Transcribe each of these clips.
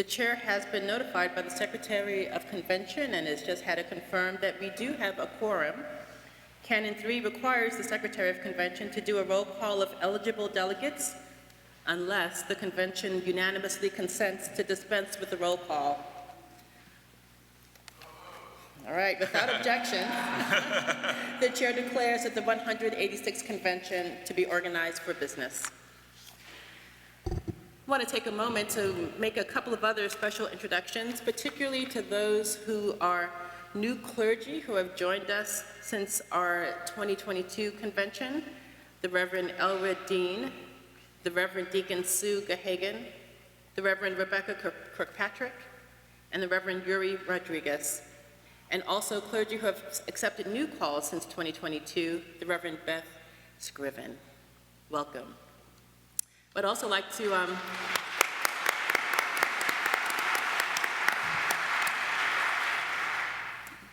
The chair has been notified by the Secretary of Convention and has just had it confirmed that we do have a quorum. Canon 3 requires the Secretary of Convention to do a roll call of eligible delegates unless the convention unanimously consents to dispense with the roll call. All right, without objection, the chair declares that the 186th convention to be organized for business. I want to take a moment to make a couple of other special introductions, particularly to those who are new clergy who have joined us since our 2022 convention: the Reverend Elred Dean, the Reverend Deacon Sue Gahagan, the Reverend Rebecca Kirkpatrick, and the Reverend Yuri Rodriguez. And also clergy who have accepted new calls since 2022, the Reverend Beth Scriven. Welcome. I'd also like to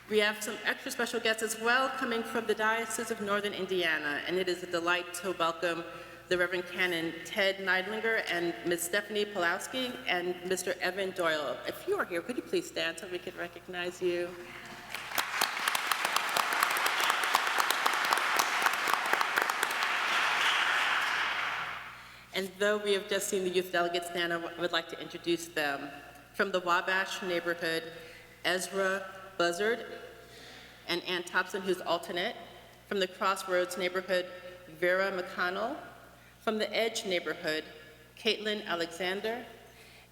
we have some extra special guests as well coming from the Diocese of Northern Indiana, and it is a delight to welcome the Reverend Canon Ted Neidlinger and Ms. Stephanie Pulowski and Mr. Evan Doyle. If you are here, could you please stand so we can recognize you? And though we have just seen the youth delegates stand, I would like to introduce them. From the Wabash neighborhood, Ezra Buzzard and Ann Thompson, who's alternate. From the Crossroads neighborhood, Vera McConnell. From the Edge neighborhood, Caitlin Alexander.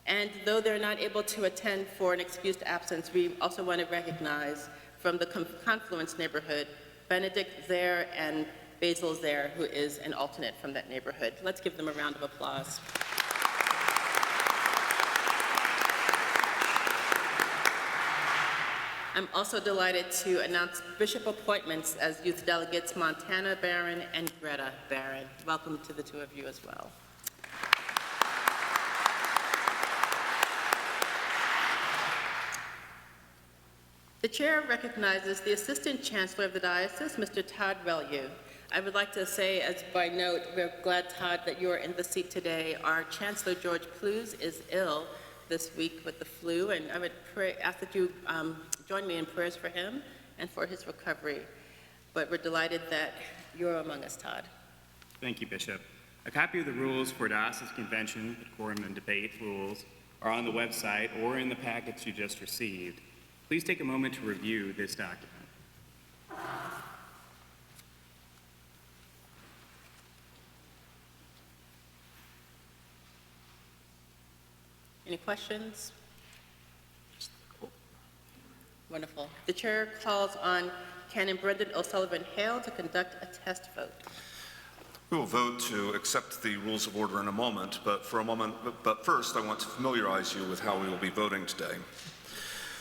And though they're not able to attend for an excused absence, we also want to recognize from the Confluence neighborhood, Benedict Zaire and Basil Zaire, who is an alternate from that neighborhood. Let's give them a round of applause. I'm also delighted to announce bishop appointments as youth delegates Montana Barron and Greta Barron. Welcome to the two of you as well. The chair recognizes the Assistant Chancellor of the Diocese, Mr. Todd Rellew. I would like to say, as by note, we're glad, Todd, that you are in the seat today. Our Chancellor, George Plews, is ill this week with the flu, and I would ask that you join me in prayers for him and for his recovery. But we're delighted that you're among us, Todd. Thank you, Bishop. A copy of the rules for Diocesan Convention, quorum and debate rules, are on the website or in the packets you just received. Please take a moment to review this document. Any questions? Wonderful. The chair calls on Canon Brendan O'Sullivan Hale to conduct a test vote. We will vote to accept the rules of order in a moment, but first I want to familiarize you with how we will be voting today.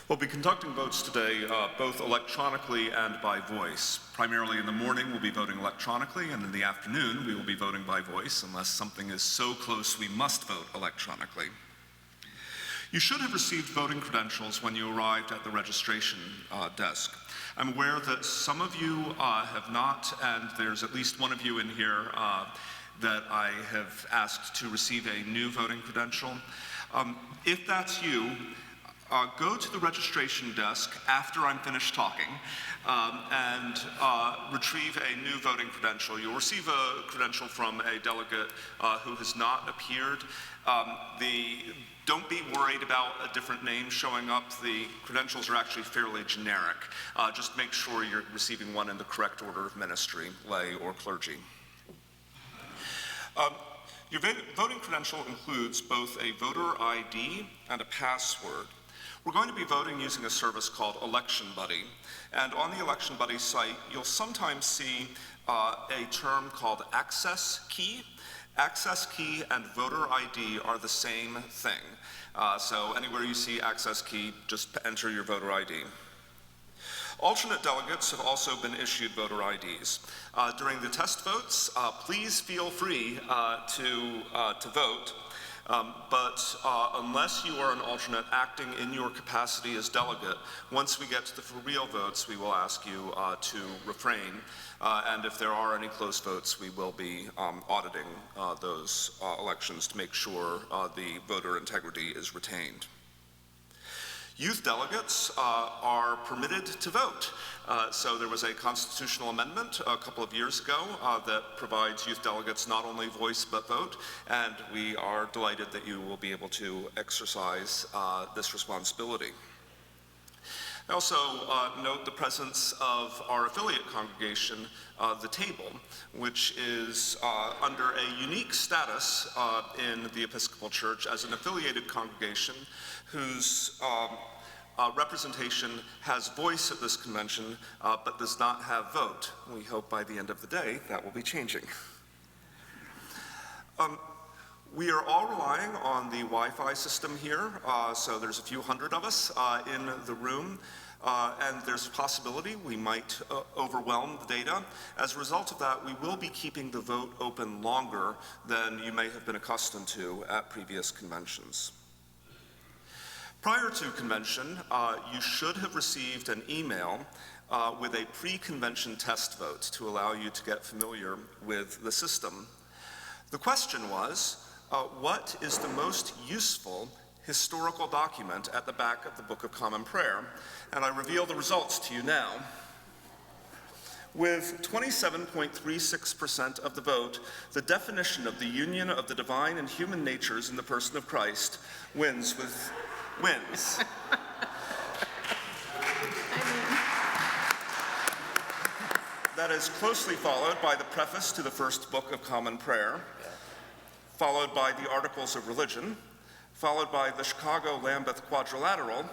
We'll be conducting votes today both electronically and by voice. Primarily in the morning we'll be voting electronically, and in the afternoon we will be voting by voice unless something is so close we must vote electronically. You should have received voting credentials when you arrived at the registration desk. I'm aware that some of you have not, and there's at least one of you in here that I have asked to receive a new voting credential. If that's you, go to the registration desk after I'm finished talking and retrieve a new voting credential. You'll receive a credential from a delegate who has not appeared. Don't be worried about a different name showing up. The credentials are actually fairly generic. Just make sure you're receiving one in the correct order of ministry, lay or clergy. Your voting credential includes both a voter ID and a password. We're going to be voting using a service called Election Buddy. And on the Election Buddy site, you'll sometimes see a term called access key. Access key and voter ID are the same thing. So anywhere you see access key, just enter your voter ID. Alternate delegates have also been issued voter IDs. During the test votes, please feel free to vote. But unless you are an alternate acting in your capacity as delegate, once we get to the for real votes, we will ask you to refrain. And if there are any close votes, we will be auditing those elections to make sure the voter integrity is retained. Youth delegates are permitted to vote. So there was a constitutional amendment a couple of years ago that provides youth delegates not only voice but vote, and we are delighted that you will be able to exercise this responsibility. I also note the presence of our affiliate congregation, The Table, which is under a unique status in the Episcopal Church as an affiliated congregation whose representation has voice at this convention, but does not have vote. We hope by the end of the day that will be changing. We are all relying on the Wi-Fi system here, so there's a few hundred of us in the room, and there's a possibility we might overwhelm the data. As a result of that, we will be keeping the vote open longer than you may have been accustomed to at previous conventions. Prior to convention, you should have received an email with a pre-convention test vote to allow you to get familiar with the system. The question was, what is the most useful historical document at the back of the Book of Common Prayer? And I reveal the results to you now. With 27.36% of the vote, the definition of the union of the divine and human natures in the person of Christ wins. That is closely followed by the preface to the first Book of Common Prayer, followed by the Articles of Religion, followed by the Chicago-Lambeth Quadrilateral,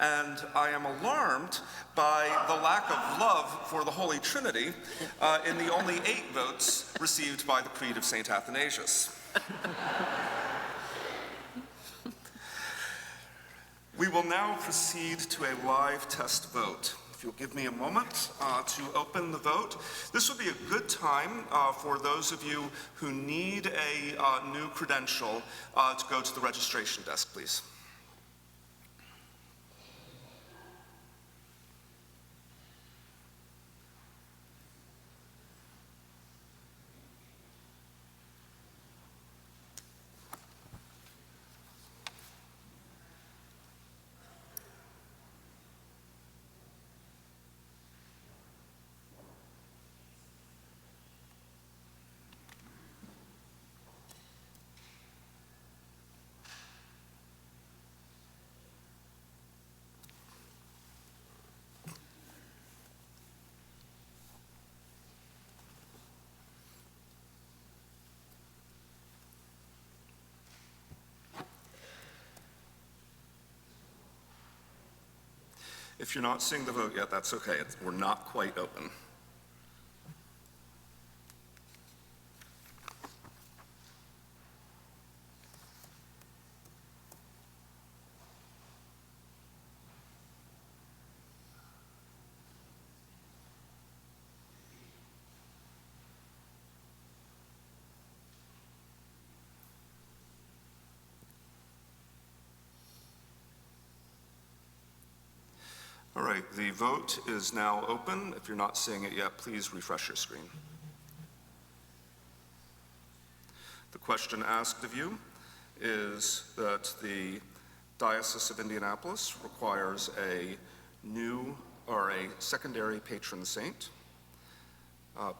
and I am alarmed by the lack of love for the Holy Trinity in the only 8 votes received by the Creed of St. Athanasius. We will now proceed to a live test vote. If you'll give me a moment to open the vote. This would be a good time for those of you who need a new credential to go to the registration desk, please. If you're not seeing the vote yet, that's okay. We're not quite open. All right, the vote is now open. If you're not seeing it yet, please refresh your screen. The question asked of you is that the Diocese of Indianapolis requires a new or a secondary patron saint.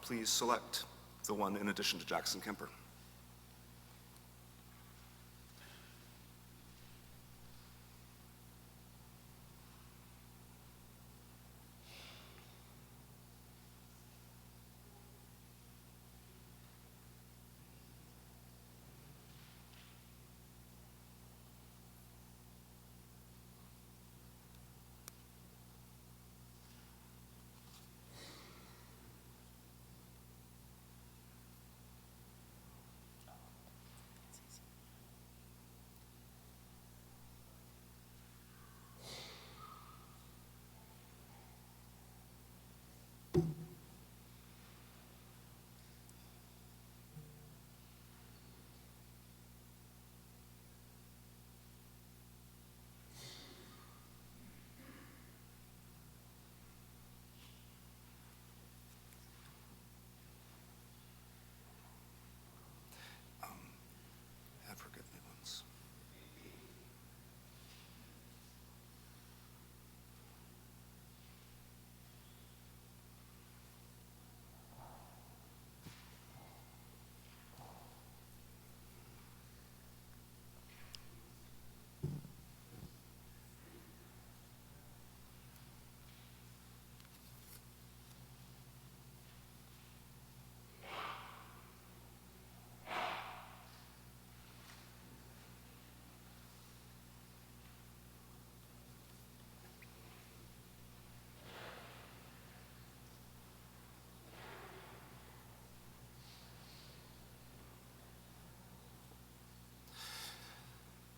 Please select the one in addition to Jackson Kemper.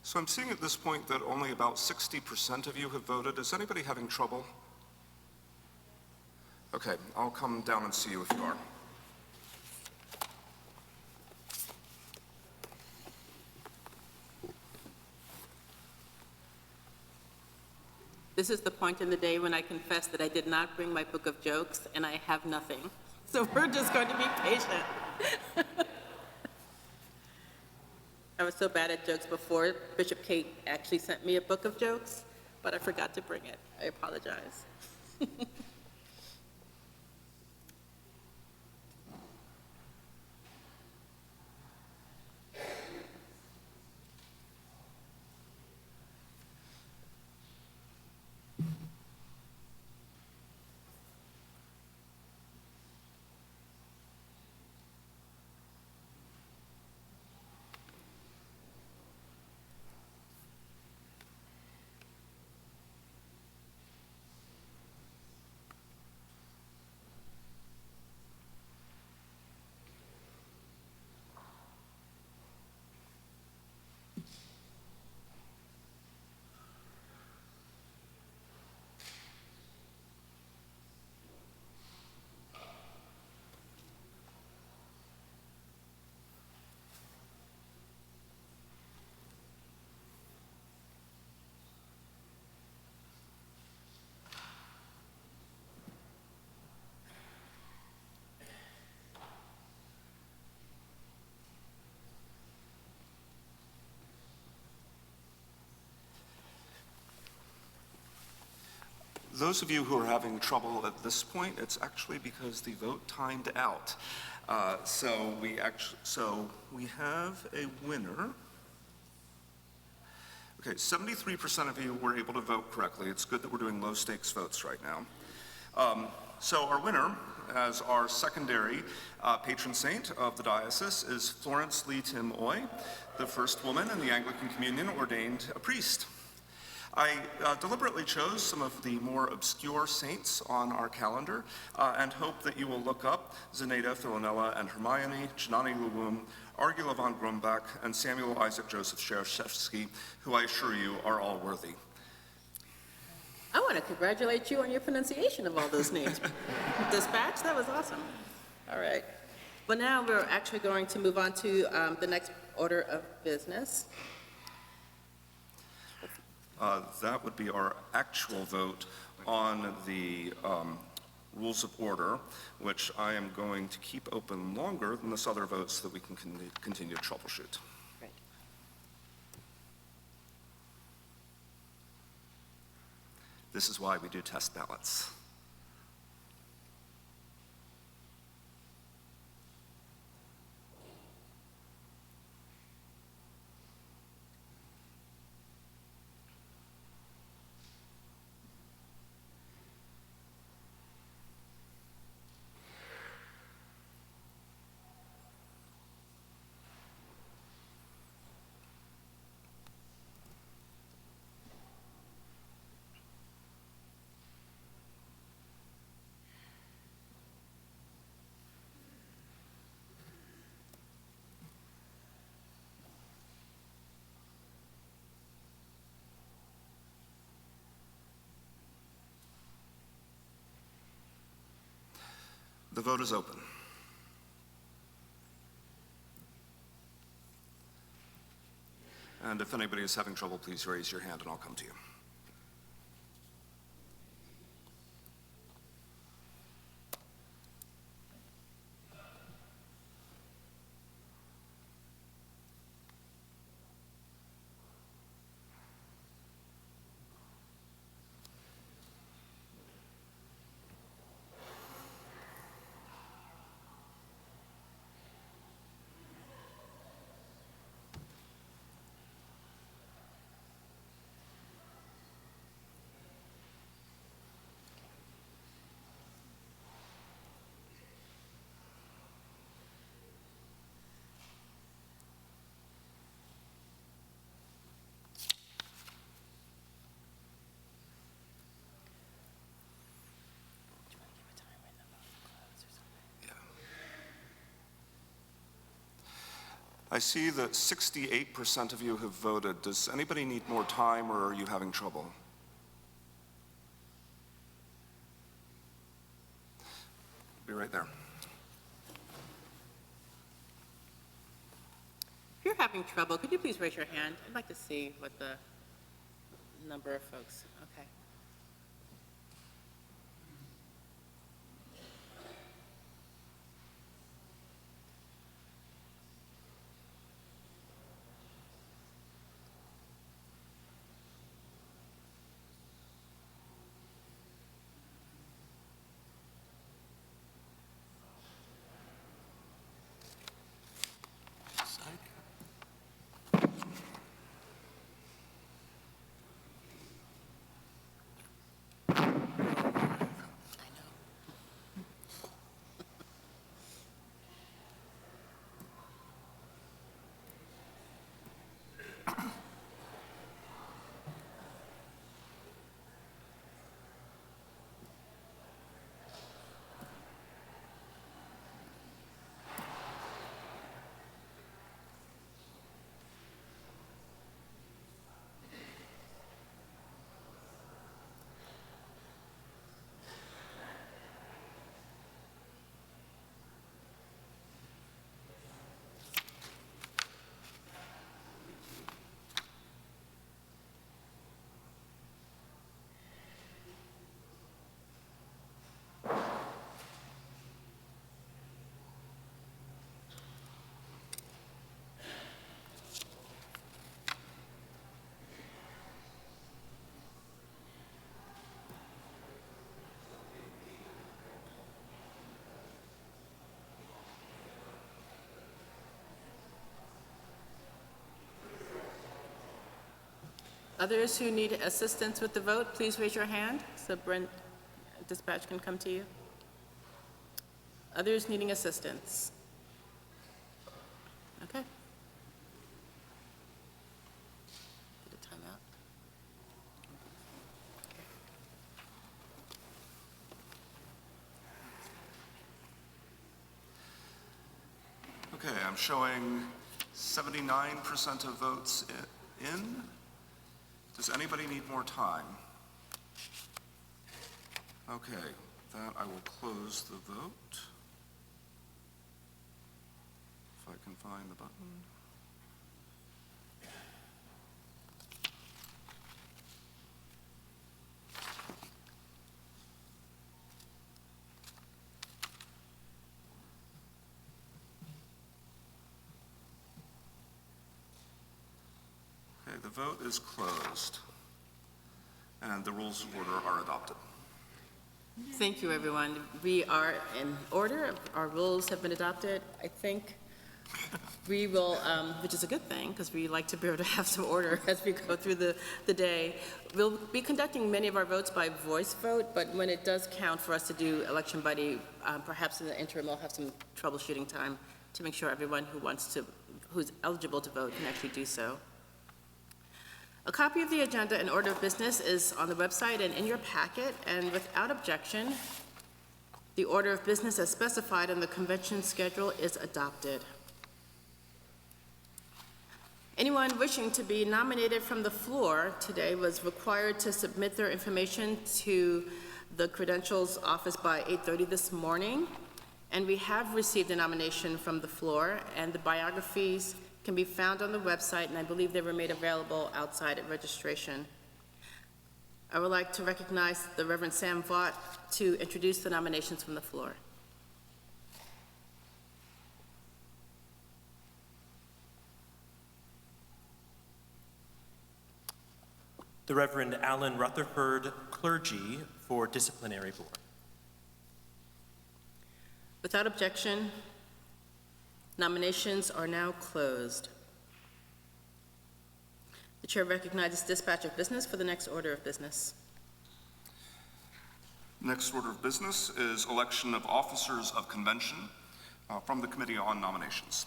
So I'm seeing at this point that only about 60% of you have voted. Is anybody having trouble? Okay, I'll come down and see you if you are. This is the point in the day when I confess that I did not bring my book of jokes and I have nothing. So we're just going to be patient. I was so bad at jokes before. Bishop Kate actually sent me a book of jokes, but I forgot to bring it. I apologize. Those of you who are having trouble at this point, it's actually because the vote timed out. So we have a winner. Okay, 73% of you were able to vote correctly. It's good that we're doing low stakes votes right now. So our winner, as our secondary patron saint of the diocese, is Florence Lee Tim Oy, the first woman in the Anglican Communion ordained a priest. I deliberately chose some of the more obscure saints on our calendar and hope that you will look up Zenaida, Philonella, and Hermione, Janani Luwum, Argula von Grumbach, and Samuel Isaac Joseph Shershevsky, who I assure you are all worthy. I want to congratulate you on your pronunciation of all those names. Dispatch, that was awesome. All right. Well, now we're actually going to move on to the next order of business. That would be our actual vote on the rules of order, which I am going to keep open longer than this other vote so that we can continue to troubleshoot. Right. This is why we do test ballots. The vote is open. And if anybody is having trouble, please raise your hand and I'll come to you. I see that 68% of you have voted. Does anybody need more time, or are you having trouble? Be right there. If you're having trouble, could you please raise your hand? I'd like to see what the number of folks, okay. Others who need assistance with the vote, please raise your hand so Brent Dispatch can come to you. Others needing assistance? Okay. Get a timeout. Okay, I'm showing 79% of votes in. Does anybody need more time? Okay, that I will close the vote. If I can find the button. Okay, the vote is closed, and the rules of order are adopted. Thank you, everyone. We are in order. Our rules have been adopted. I think we will, which is a good thing, because we like to be able to have some order as we go through the day. We'll be conducting many of our votes by voice vote, but when it does count for us to do election buddy, perhaps in the interim, we'll have some troubleshooting time to make sure everyone who's eligible to vote can actually do so. A copy of the agenda and order of business is on the website and in your packet, and without objection, the order of business as specified in the convention schedule is adopted. Anyone wishing to be nominated from the floor today was required to submit their information to the credentials office by 8:30 this morning, and we have received a nomination from the floor, and the biographies can be found on the website, and I believe they were made available outside at registration. I would like to recognize the Reverend Sam Vaught to introduce the nominations from the floor. The Reverend Alan Rutherford, clergy for disciplinary board. Without objection, nominations are now closed. The chair recognizes dispatch of business for the next order of business. Next order of business is election of officers of convention from the Committee on Nominations.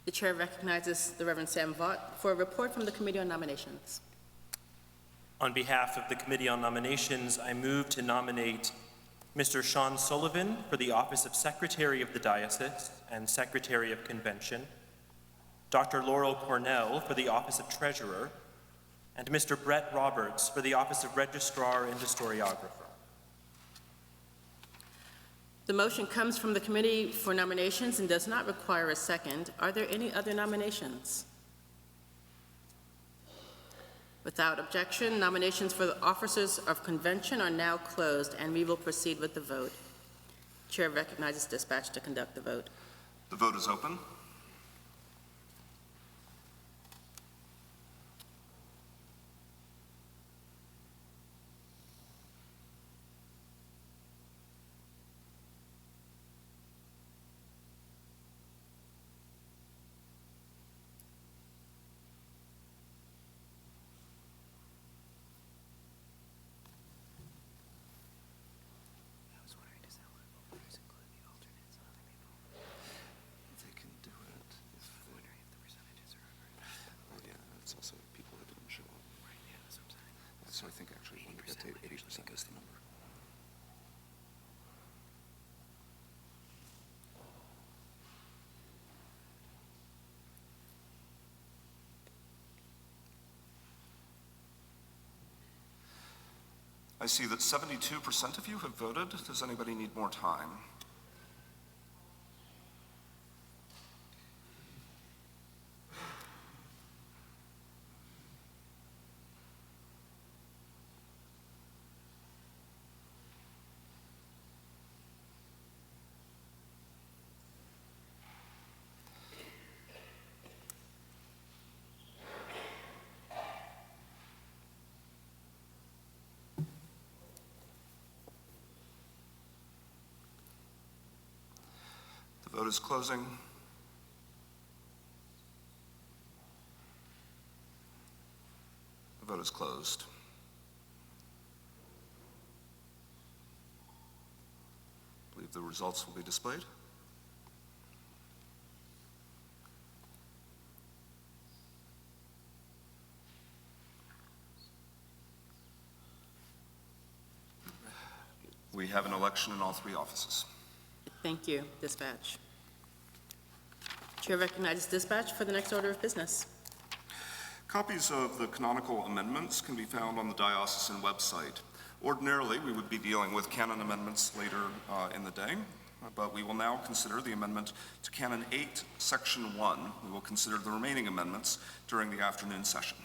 The chair recognizes the Reverend Sam Vaught for a report from the Committee on Nominations. On behalf of the Committee on Nominations, I move to nominate Mr. Sean Sullivan for the office of Secretary of the Diocese and Secretary of Convention, Dr. Laurel Cornell for the office of Treasurer, and Mr. Brett Roberts for the office of Registrar and Historiographer. The motion comes from the Committee for Nominations and does not require a second. Are there any other nominations? Without objection, nominations for the officers of convention are now closed, and we will proceed with the vote. Chair recognizes dispatch to conduct the vote. The vote is open. They can do it if well, yeah, it's also people that didn't show up. Right, yeah, that's what I'm saying. So I think actually 80% is the number. I see that 72% of you have voted. Does anybody need more time? The vote is closing. The vote is closed. I believe the results will be displayed. We have an election in all three offices. Thank you, dispatch. Chair recognizes dispatch for the next order of business. Copies of the canonical amendments can be found on the diocesan website. Ordinarily, we would be dealing with canon amendments later in the day, but we will now consider the amendment to Canon 8, Section 1. We will consider the remaining amendments during the afternoon session.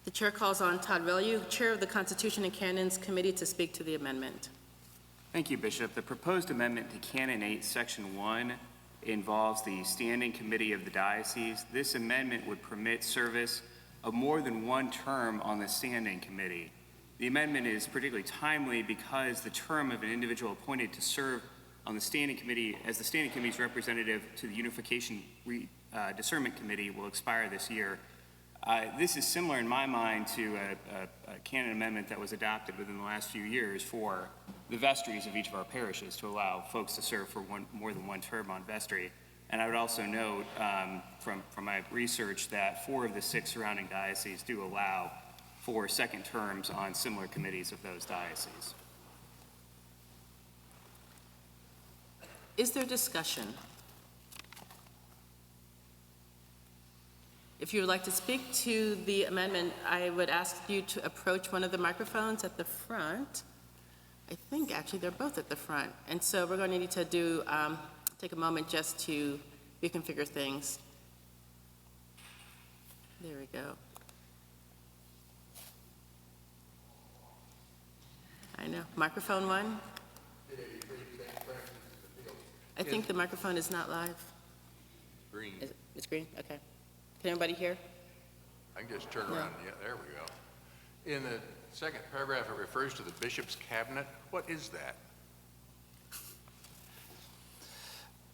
The chair calls on Todd Relu, Chair of the Constitution and Canons Committee, to speak to the amendment. Thank you, Bishop. The proposed amendment to Canon 8, Section 1 involves the Standing Committee of the Diocese. This amendment would permit service of more than one term on the Standing Committee. The amendment is particularly timely because the term of an individual appointed to serve on the Standing Committee as the Standing Committee's representative to the Unification Discernment Committee will expire this year. This is similar in my mind to a canon amendment that was adopted within the last few years for the vestries of each of our parishes to allow folks to serve for more than one term on vestry. And I would also note from my research that 4 of the 6 surrounding dioceses do allow for second terms on similar committees of those dioceses. Is there discussion? If you would like to speak to the amendment, I would ask you to approach one of the microphones at the front. I think actually they're both at the front. And so we're going to need to take a moment just to reconfigure things. There we go. I know. Microphone 1. I think the microphone is not live. Green. It's green? Okay. Can everybody hear? I can just turn around. Yeah, there we go. In the second paragraph, it refers to the bishop's cabinet. What is that?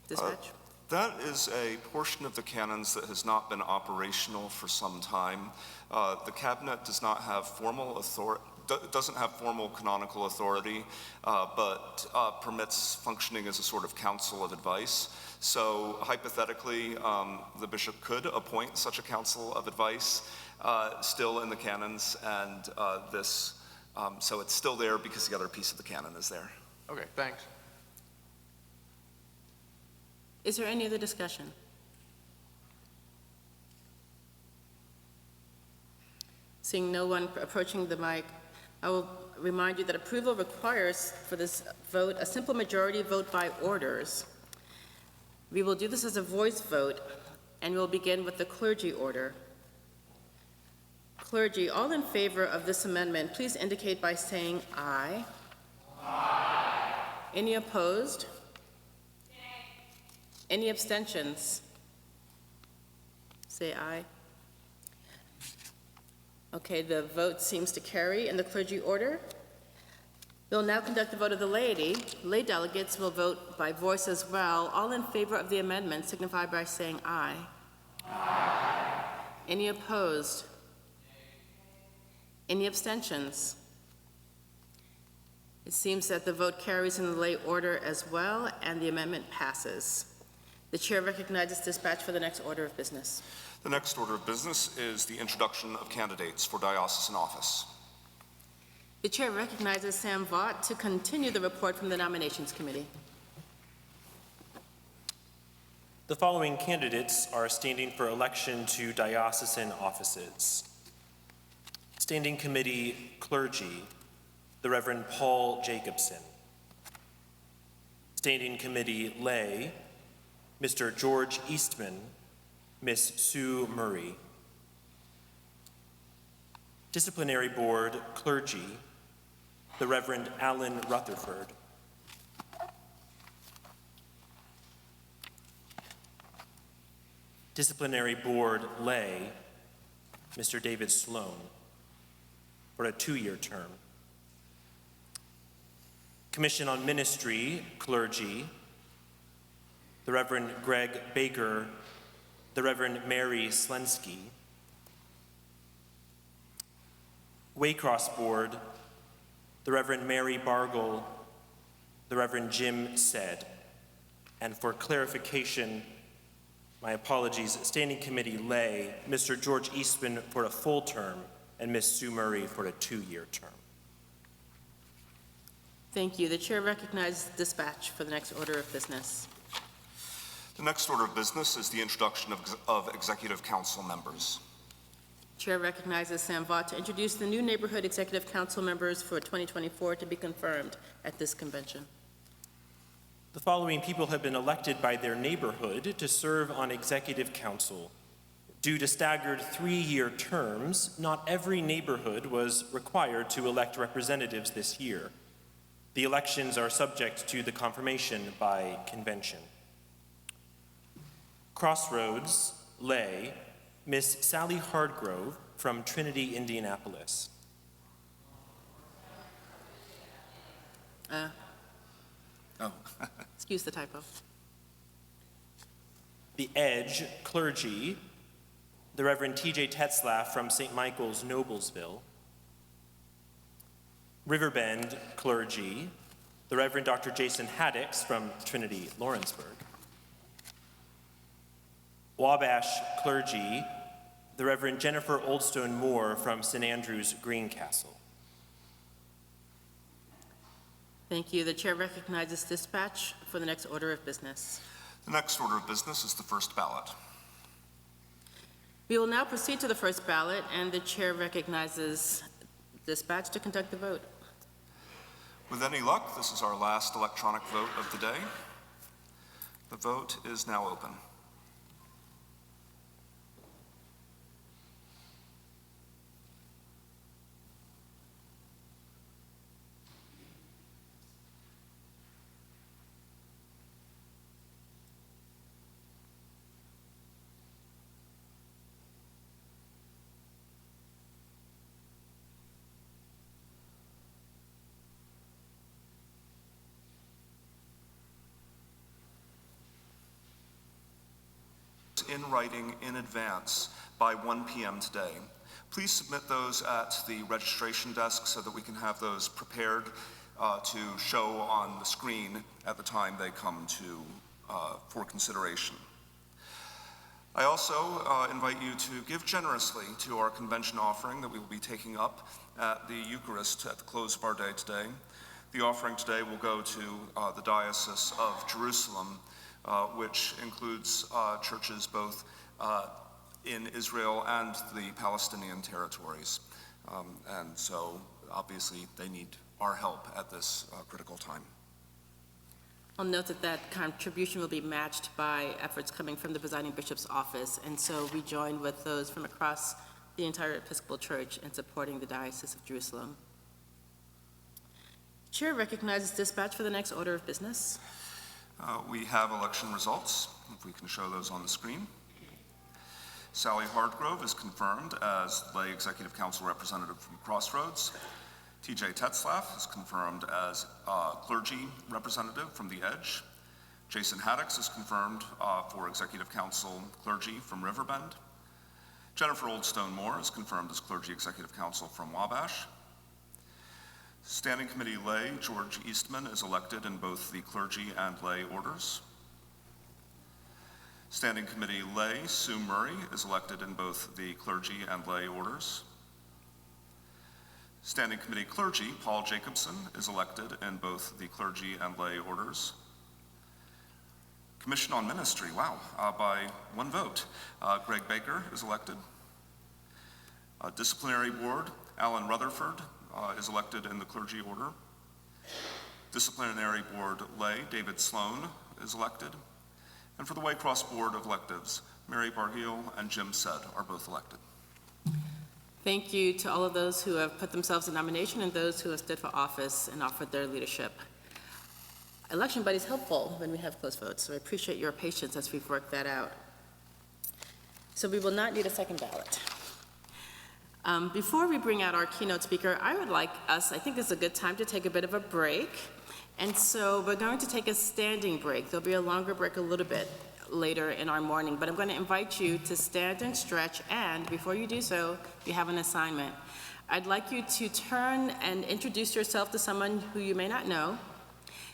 Dispatch? That is a portion of the canons that has not been operational for some time. The cabinet does not have formal authority, doesn't have formal canonical authority, but permits functioning as a sort of council of advice. So hypothetically, the bishop could appoint such a council of advice still in the canons, and so it's still there because the other piece of the canon is there. Okay, thanks. Is there any other discussion? Seeing no one approaching the mic, I will remind you that approval requires for this vote a simple majority vote by orders. We will do this as a voice vote, and we'll begin with the clergy order. Clergy, all in favor of this amendment, please indicate by saying aye. Aye. Any opposed? Nay. Any abstentions? Say aye. Okay, the vote seems to carry in the clergy order. We'll now conduct the vote of the laity. Lay delegates will vote by voice as well. All in favor of the amendment signify by saying aye. Aye. Any opposed? Any abstentions? It seems that the vote carries in the lay order as well, and the amendment passes. The chair recognizes dispatch for the next order of business. The next order of business is the introduction of candidates for diocesan office. The chair recognizes Sam Vaught to continue the report from the nominations committee. The following candidates are standing for election to diocesan offices. Standing Committee Clergy, the Reverend Paul Jacobson. Standing Committee Lay, Mr. George Eastman, Miss Sue Murray. Disciplinary Board Clergy, the Reverend Alan Rutherford. Disciplinary Board Lay, Mr. David Sloan, for a 2-year term. Commission on Ministry Clergy, the Reverend Greg Baker, the Reverend Mary Slensky. Waycross Board, the Reverend Mary Bargle, the Reverend Jim Said. And for clarification, my apologies, Standing Committee Lay, Mr. George Eastman for a full term and Miss Sue Murray for a 2-year term. Thank you. The chair recognizes dispatch for the next order of business. The next order of business is the introduction of executive council members. Chair recognizes Sam Vaught to introduce the new neighborhood executive council members for 2024 to be confirmed at this convention. The following people have been elected by their neighborhood to serve on executive council. Due to staggered 3-year terms, not every neighborhood was required to elect representatives this year. The elections are subject to the confirmation by convention. Crossroads, Lay, Miss Sally Hardgrove from Trinity, Indianapolis. Excuse the typo. The Edge, Clergy, the Reverend T.J. Tetzlaff from St. Michael's, Noblesville. Riverbend, Clergy, the Reverend Dr. Jason Haddix from Trinity, Lawrenceburg. Wabash Clergy, the Reverend Jennifer Oldstone Moore from St. Andrew's, Greencastle. Thank you. The chair recognizes dispatch for the next order of business. The next order of business is the first ballot. We will now proceed to the first ballot, and the chair recognizes dispatch to conduct the vote. With any luck, this is our last electronic vote of the day. The vote is now open. In writing in advance by 1 p.m. today. Please submit those at the registration desk so that we can have those prepared to show on the screen at the time they come to for consideration. I also invite you to give generously to our convention offering that we will be taking up at the Eucharist at the close of our day today. The offering today will go to the Diocese of Jerusalem, which includes churches both in Israel and the Palestinian territories. And so, obviously, they need our help at this critical time. I'll note that that contribution will be matched by efforts coming from the presiding bishop's office, and so we join with those from across the entire Episcopal Church in supporting the Diocese of Jerusalem. Chair recognizes dispatch for the next order of business. We have election results, if we can show those on the screen. Sally Hardgrove is confirmed as lay Executive Council representative from Crossroads. TJ Tetzlaff is confirmed as clergy representative from The Edge. Jason Haddix is confirmed for Executive Council clergy from Riverbend. Jennifer Oldstone Moore is confirmed as clergy Executive Council from Wabash. Standing Committee lay George Eastman is elected in both the clergy and lay orders. Standing Committee lay Sue Murray is elected in both the clergy and lay orders. Standing Committee clergy Paul Jacobson is elected in both the clergy and lay orders. Commission on Ministry, wow, by one vote. Greg Baker is elected. Disciplinary Board, Alan Rutherford is elected in the clergy order. Disciplinary Board lay David Sloan is elected. And for the Waycross Board of Electives, Mary Bargiel and Jim Sedd are both elected. Thank you to all of those who have put themselves in nomination and those who have stood for office and offered their leadership. Election buddy is helpful when we have close votes, so I appreciate your patience as we've worked that out. So we will not need a second ballot. Before we bring out our keynote speaker, I would like us, I think this is a good time to take a bit of a break. And so we're going to take a standing break. There'll be a longer break a little bit later in our morning, but I'm going to invite you to stand and stretch, and before you do so, you have an assignment. I'd like you to turn and introduce yourself to someone who you may not know,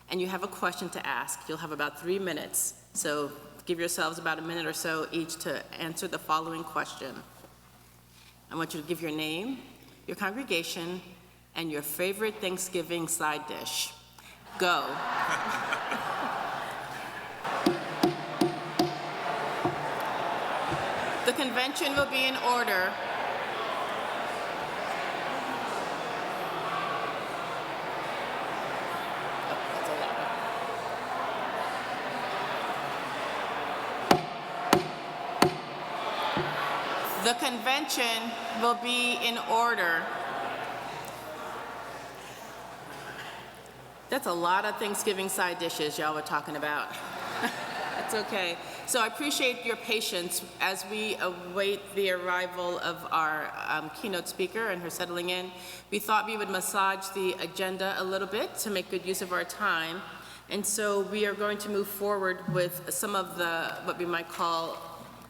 and you have a question to ask. You'll have about 3 minutes, so give yourselves about a minute or so each to answer the following question. I want you to give your name, your congregation, and your favorite Thanksgiving side dish. Go. The convention will be in order. The convention will be in order. That's a lot of Thanksgiving side dishes y'all were talking about. That's okay. So I appreciate your patience as we await the arrival of our keynote speaker and her settling in. We thought we would massage the agenda a little bit to make good use of our time. And so we are going to move forward with some of the, what we might call,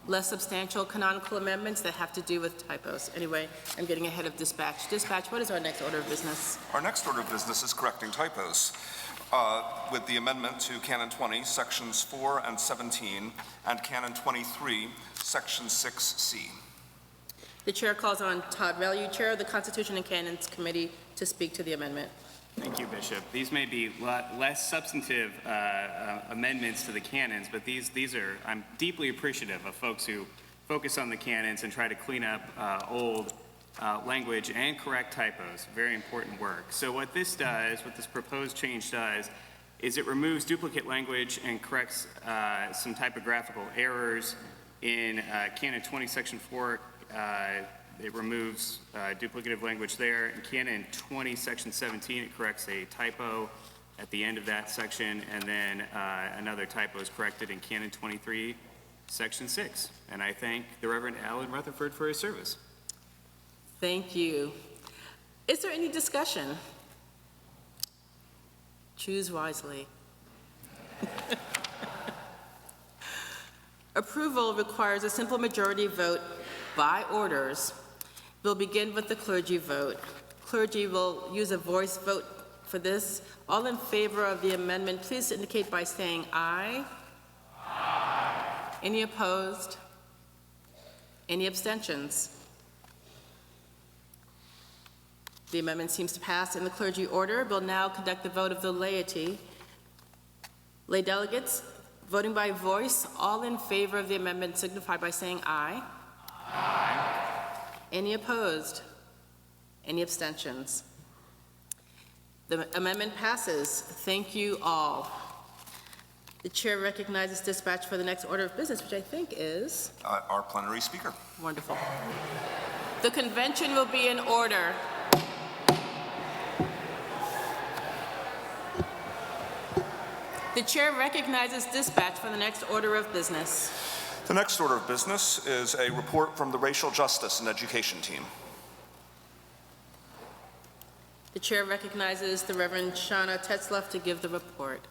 less substantial canonical amendments that have to do with typos. Anyway, I'm getting ahead of dispatch. Dispatch, what is our next order of business? Our next order of business is correcting typos with the amendment to Canon 20, Sections 4 and 17, and Canon 23, Section 6C. The chair calls on Todd Value, Chair of the Constitution and Canons Committee, to speak to the amendment. Thank you, Bishop. These may be less substantive amendments to the canons, but these are, I'm deeply appreciative of folks who focus on the canons and try to clean up old language and correct typos. Very important work. So what this does, what this proposed change does, is it removes duplicate language and corrects some typographical errors in Canon 20, Section 4. It removes duplicative language there. In Canon 20, Section 17, it corrects a typo at the end of that section, and then another typo is corrected in Canon 23, Section 6. And I thank the Reverend Alan Rutherford for his service. Thank you. Is there any discussion? Choose wisely. Approval requires a simple majority vote by orders. We'll begin with the clergy vote. Clergy will use a voice vote for this. All in favor of the amendment, please indicate by saying aye. Aye. Any opposed? Any abstentions? The amendment seems to pass in the clergy order. We'll now conduct the vote of the laity. Lay delegates, voting by voice, all in favor of the amendment signify by saying aye. Aye. Any opposed? Any abstentions? The amendment passes. Thank you all. The chair recognizes dispatch for the next order of business, which I think is Our plenary speaker. wonderful. The convention will be in order. The chair recognizes dispatch for the next order of business. The next order of business is a report from the Racial Justice and Education Team. The chair recognizes the Reverend Shauna Tetzlaff to give the report.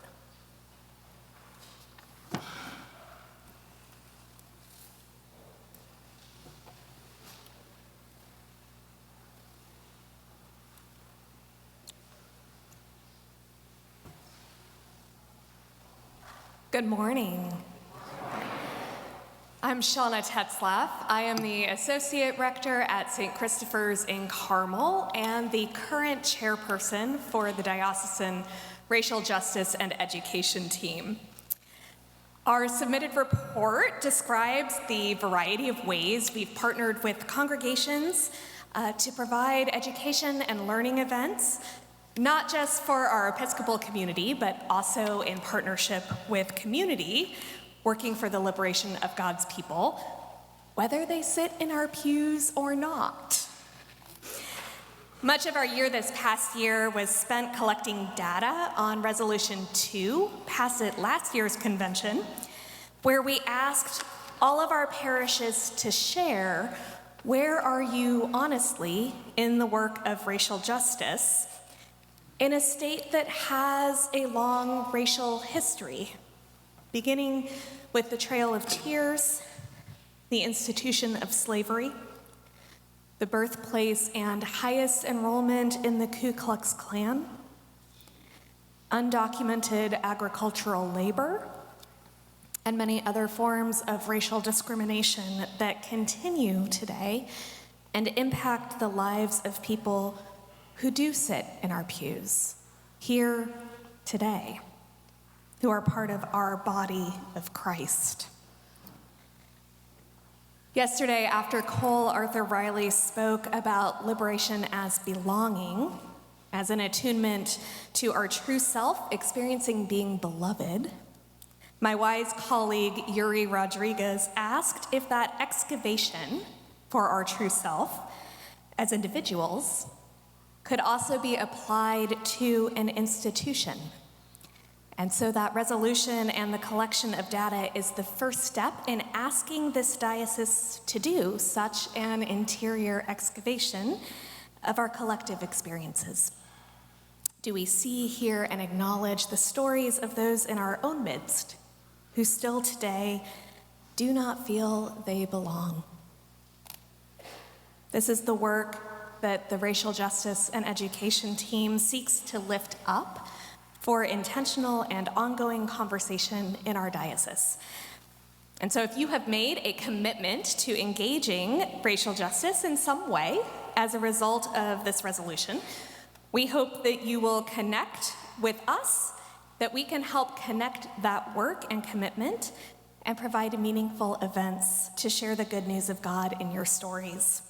Good morning. I'm Shauna Tetzlaff. I am the Associate Rector at St. Christopher's in Carmel and the current chairperson for the Diocesan Racial Justice and Education Team. Our submitted report describes the variety of ways we've partnered with congregations to provide education and learning events, not just for our Episcopal community, but also in partnership with community, working for the liberation of God's people, whether they sit in our pews or not. Much of our year this past year was spent collecting data on Resolution 2, passed at last year's convention, where we asked all of our parishes to share, where are you honestly in the work of racial justice in a state that has a long racial history, beginning with the Trail of Tears, the institution of slavery, the birthplace and highest enrollment in the Ku Klux Klan, undocumented agricultural labor, and many other forms of racial discrimination that continue today and impact the lives of people who do sit in our pews here today, who are part of our body of Christ. Yesterday, after Cole Arthur Riley spoke about liberation as belonging, as an attunement to our true self, experiencing being beloved, my wise colleague Yuri Rodriguez asked if that excavation for our true self as individuals could also be applied to an institution. And so that resolution and the collection of data is the first step in asking this diocese to do such an interior excavation of our collective experiences. Do we see, hear, and acknowledge the stories of those in our own midst who still today do not feel they belong? This is the work that the Racial Justice and Education Team seeks to lift up for intentional and ongoing conversation in our diocese. And so if you have made a commitment to engaging racial justice in some way as a result of this resolution, we hope that you will connect with us, that we can help connect that work and commitment and provide meaningful events to share the good news of God in your stories.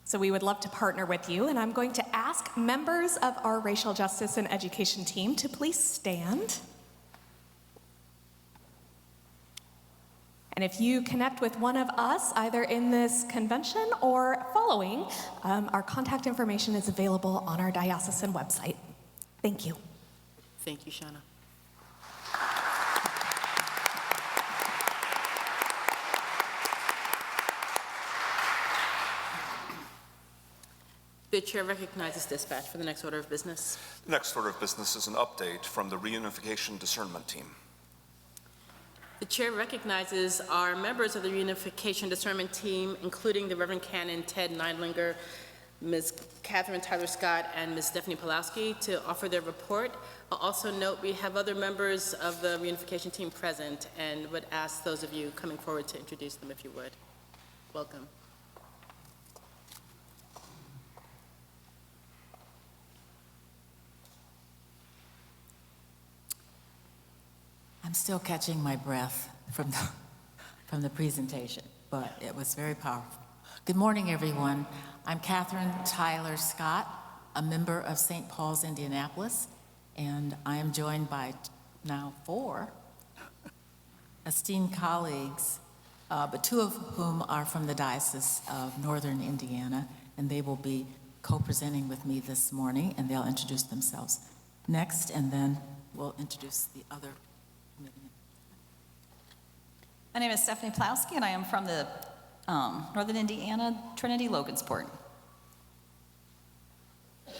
So we would love to partner with you, and I'm going to ask members of our Racial Justice and Education Team to please stand. And if you connect with one of us, either in this convention or following, our contact information is available on our diocesan website. Thank you. Thank you, Shauna. The chair recognizes dispatch for the next order of business. The next order of business is an update from the Reunification Discernment Team. The chair recognizes our members of the Reunification Discernment Team, including the Reverend Canon Ted Neidlinger, Ms. Catherine Tyler Scott, and Ms. Stephanie Pulowski to offer their report. I'll also note we have other members of the Reunification Team present and would ask those of you coming forward to introduce them if you would. Welcome. I'm still catching my breath from the presentation, but it was very powerful. Good morning, everyone. I'm Catherine Tyler Scott, a member of St. Paul's, Indianapolis, and I am joined by now 4 esteemed colleagues, but 2 of whom are from the Diocese of Northern Indiana, and they will be co-presenting with me this morning, and they'll introduce themselves next, and then we'll introduce the other committee. My name is Stephanie Plowski, and I am from the Northern Indiana, Trinity Logansport.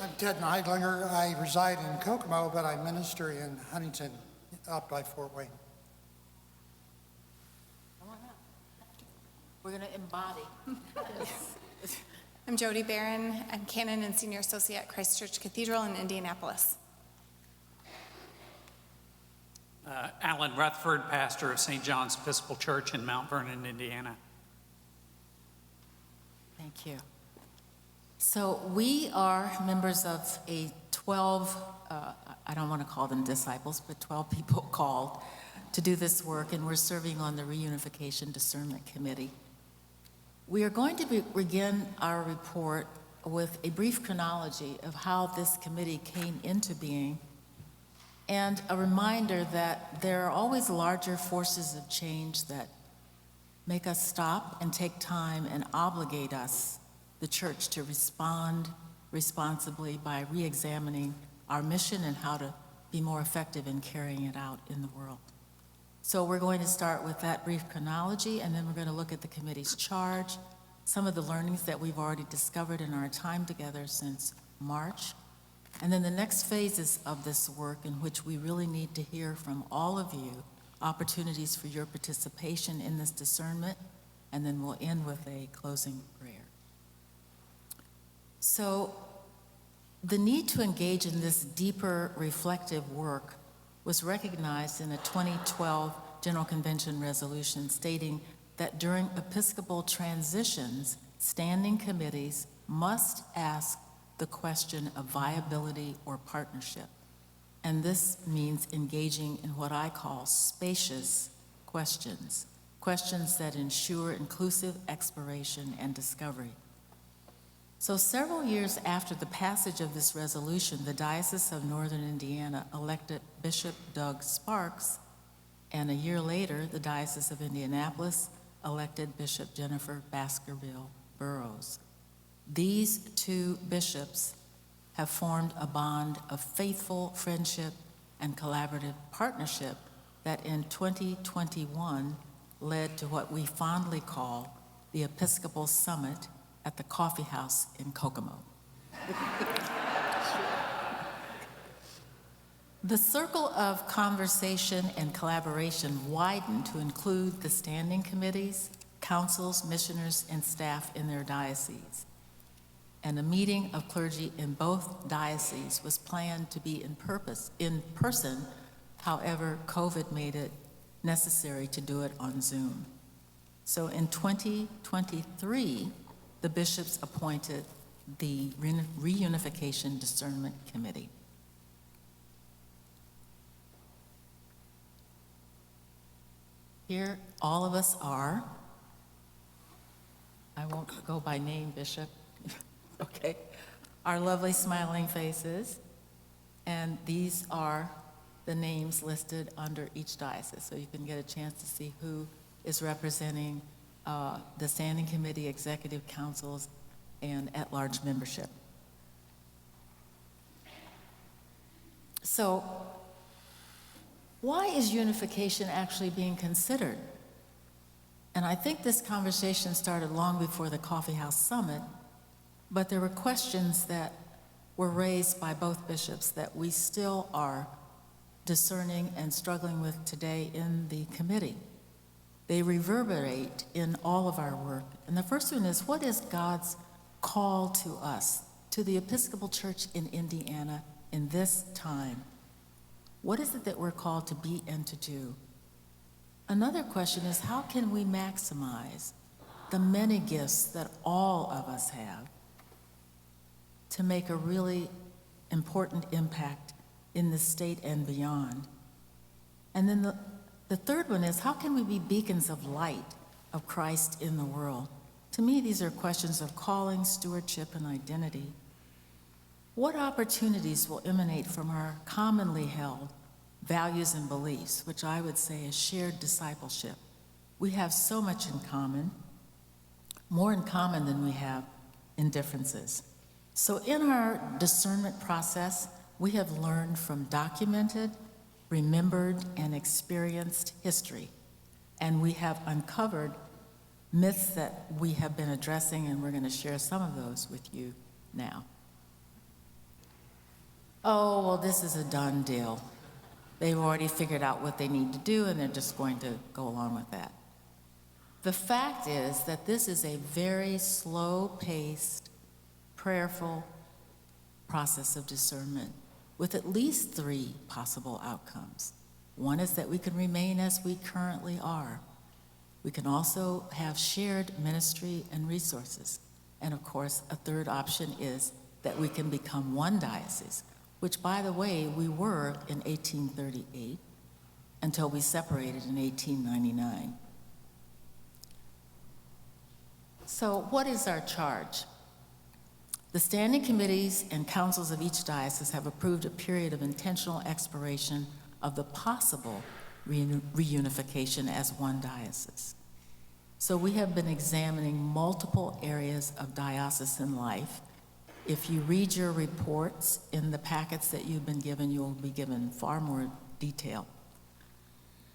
I'm Ted Neidlinger. I reside in Kokomo, but I minister in Huntington, out by Fort Wayne. We're going to embody. I'm Jody Barron. I'm canon and senior associate at Christ Church Cathedral in Indianapolis. Alan Rutherford, pastor of St. John's Episcopal Church in Mount Vernon, Indiana. Thank you. So we are members of a 12, I don't want to call them disciples, but 12 people called to do this work, and we're serving on the Reunification Discernment Committee. We are going to begin our report with a brief chronology of how this committee came into being, and a reminder that there are always larger forces of change that make us stop and take time and obligate us, the church, to respond responsibly by re-examining our mission and how to be more effective in carrying it out in the world. So we're going to start with that brief chronology, and then we're going to look at the committee's charge, some of the learnings that we've already discovered in our time together since March, and then the next phases of this work, in which we really need to hear from all of you, opportunities for your participation in this discernment, and then we'll end with a closing prayer. So the need to engage in this deeper reflective work was recognized in a 2012 General Convention resolution stating that during Episcopal transitions, standing committees must ask the question of viability or partnership. And this means engaging in what I call spacious questions, questions that ensure inclusive exploration and discovery. So several years after the passage of this resolution, the Diocese of Northern Indiana elected Bishop Doug Sparks, and a year later, the Diocese of Indianapolis elected Bishop Jennifer Baskerville Burrows. These 2 bishops have formed a bond of faithful friendship and collaborative partnership that in 2021 led to what we fondly call the Episcopal Summit at the Coffee House in Kokomo. The circle of conversation and collaboration widened to include the standing committees, councils, missioners, and staff in their dioceses. And a meeting of clergy in both dioceses was planned to be in person. However, COVID made it necessary to do it on Zoom. So in 2023, the bishops appointed the Reunification Discernment Committee. Here, all of us are. I won't go by name, Bishop. Okay. Our lovely smiling faces. And these are the names listed under each diocese, so you can get a chance to see who is representing the Standing Committee, Executive Councils, and at-large membership. So, why is unification actually being considered? And I think this conversation started long before the Coffee House Summit, but there were questions that were raised by both bishops that we still are discerning and struggling with today in the committee. They reverberate in all of our work. And the first one is, what is God's call to us, to the Episcopal Church in Indiana in this time? What is it that we're called to be and to do? Another question is, how can we maximize the many gifts that all of us have to make a really important impact in the state and beyond? And then the third one is, how can we be beacons of light of Christ in the world? To me, these are questions of calling, stewardship, and identity. What opportunities will emanate from our commonly held values and beliefs, which I would say is shared discipleship? We have so much in common, more in common than we have in differences. So in our discernment process, we have learned from documented, remembered, and experienced history, and we have uncovered myths that we have been addressing, and we're going to share some of those with you now. Oh, well, this is a done deal. They've already figured out what they need to do, and they're just going to go along with that. The fact is that this is a very slow-paced, prayerful process of discernment with at least 3 possible outcomes. One is that we can remain as we currently are. We can also have shared ministry and resources. And of course, a third option is that we can become one diocese, which, by the way, we were in 1838 until we separated in 1899. So what is our charge? The standing committees and councils of each diocese have approved a period of intentional exploration of the possible reunification as one diocese. So we have been examining multiple areas of diocesan life. If you read your reports in the packets that you've been given, you will be given far more detail.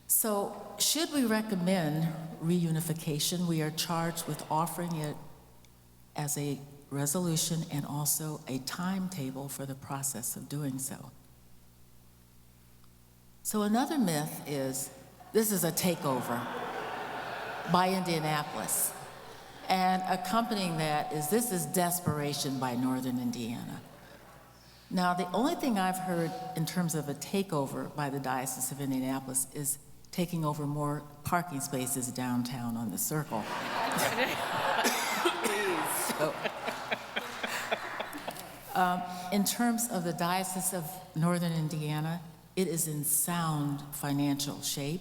So should we recommend reunification, we are charged with offering it as a resolution and also a timetable for the process of doing so. So another myth is this is a takeover by Indianapolis. And accompanying that is this is desperation by Northern Indiana. Now, the only thing I've heard in terms of a takeover by the Diocese of Indianapolis is taking over more parking spaces downtown on the Circle. So, in terms of the Diocese of Northern Indiana, it is in sound financial shape.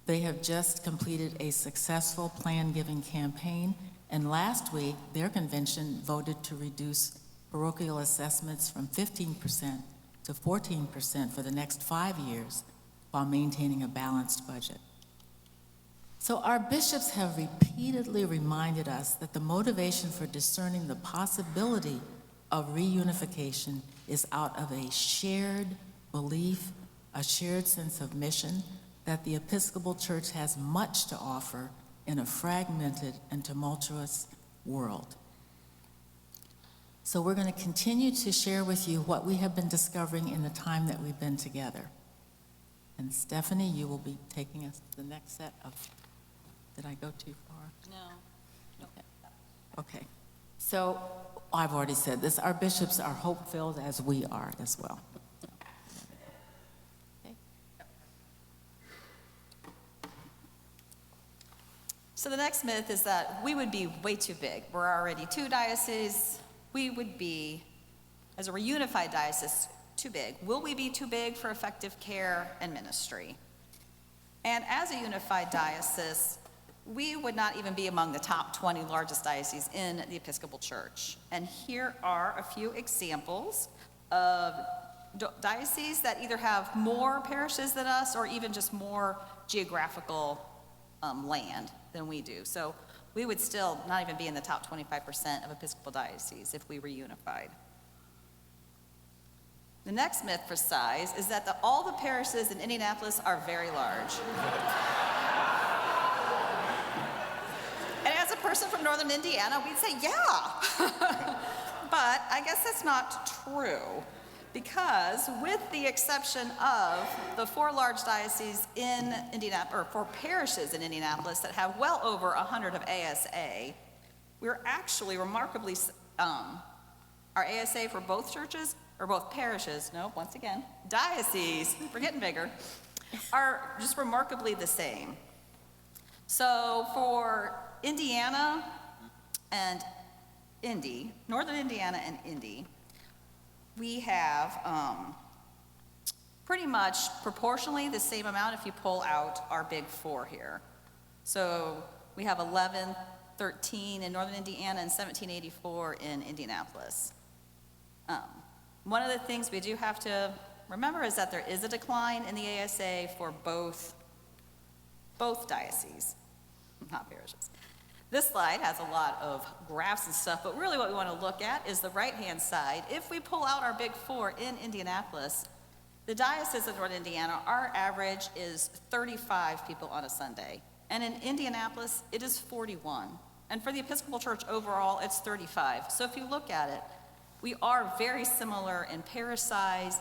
They have just completed a successful plan-giving campaign, and last week, their convention voted to reduce parochial assessments from 15% to 14% for the next 5 years while maintaining a balanced budget. So our bishops have repeatedly reminded us that the motivation for discerning the possibility of reunification is out of a shared belief, a shared sense of mission, that the Episcopal Church has much to offer in a fragmented and tumultuous world. So we're going to continue to share with you what we have been discovering in the time that we've been together. And Stephanie, you will be taking us to the next set of, did I go too far? No. Okay. So I've already said this, our bishops are hope-filled as we are as well. So the next myth is that we would be way too big. We're already 2 dioceses. We would be, as a reunified diocese, too big. Will we be too big for effective care and ministry? And as a unified diocese, we would not even be among the top 20 largest dioceses in the Episcopal Church. And here are a few examples of dioceses that either have more parishes than us or even just more geographical land than we do. So we would still not even be in the top 25% of Episcopal dioceses if we were unified. The next myth for size is that all the parishes in Indianapolis are very large. And as a person from Northern Indiana, we'd say, yeah. But I guess that's not true, because with the exception of the 4 large dioceses in Indianapolis, or 4 parishes in Indianapolis that have well over 100 of ASA, we're actually remarkably, our ASA for both churches, or both parishes, no, once again, dioceses, we're getting bigger, are just remarkably the same. So for Indiana and Indy, Northern Indiana and Indy, we have pretty much proportionally the same amount if you pull out our big 4 here. So we have 11 13 in northern Indiana and 1784 in Indianapolis. One of the things we do have to remember is that there is a decline in the ASA for both dioceses, not parishes. This slide has a lot of graphs and stuff, but really what we want to look at is the right-hand side. If we pull out our big four in Indianapolis, the Diocese of Northern Indiana, our average is 35 people on a Sunday. And in Indianapolis, it is 41. And for the Episcopal Church overall, it's 35. So if you look at it, we are very similar in parish size,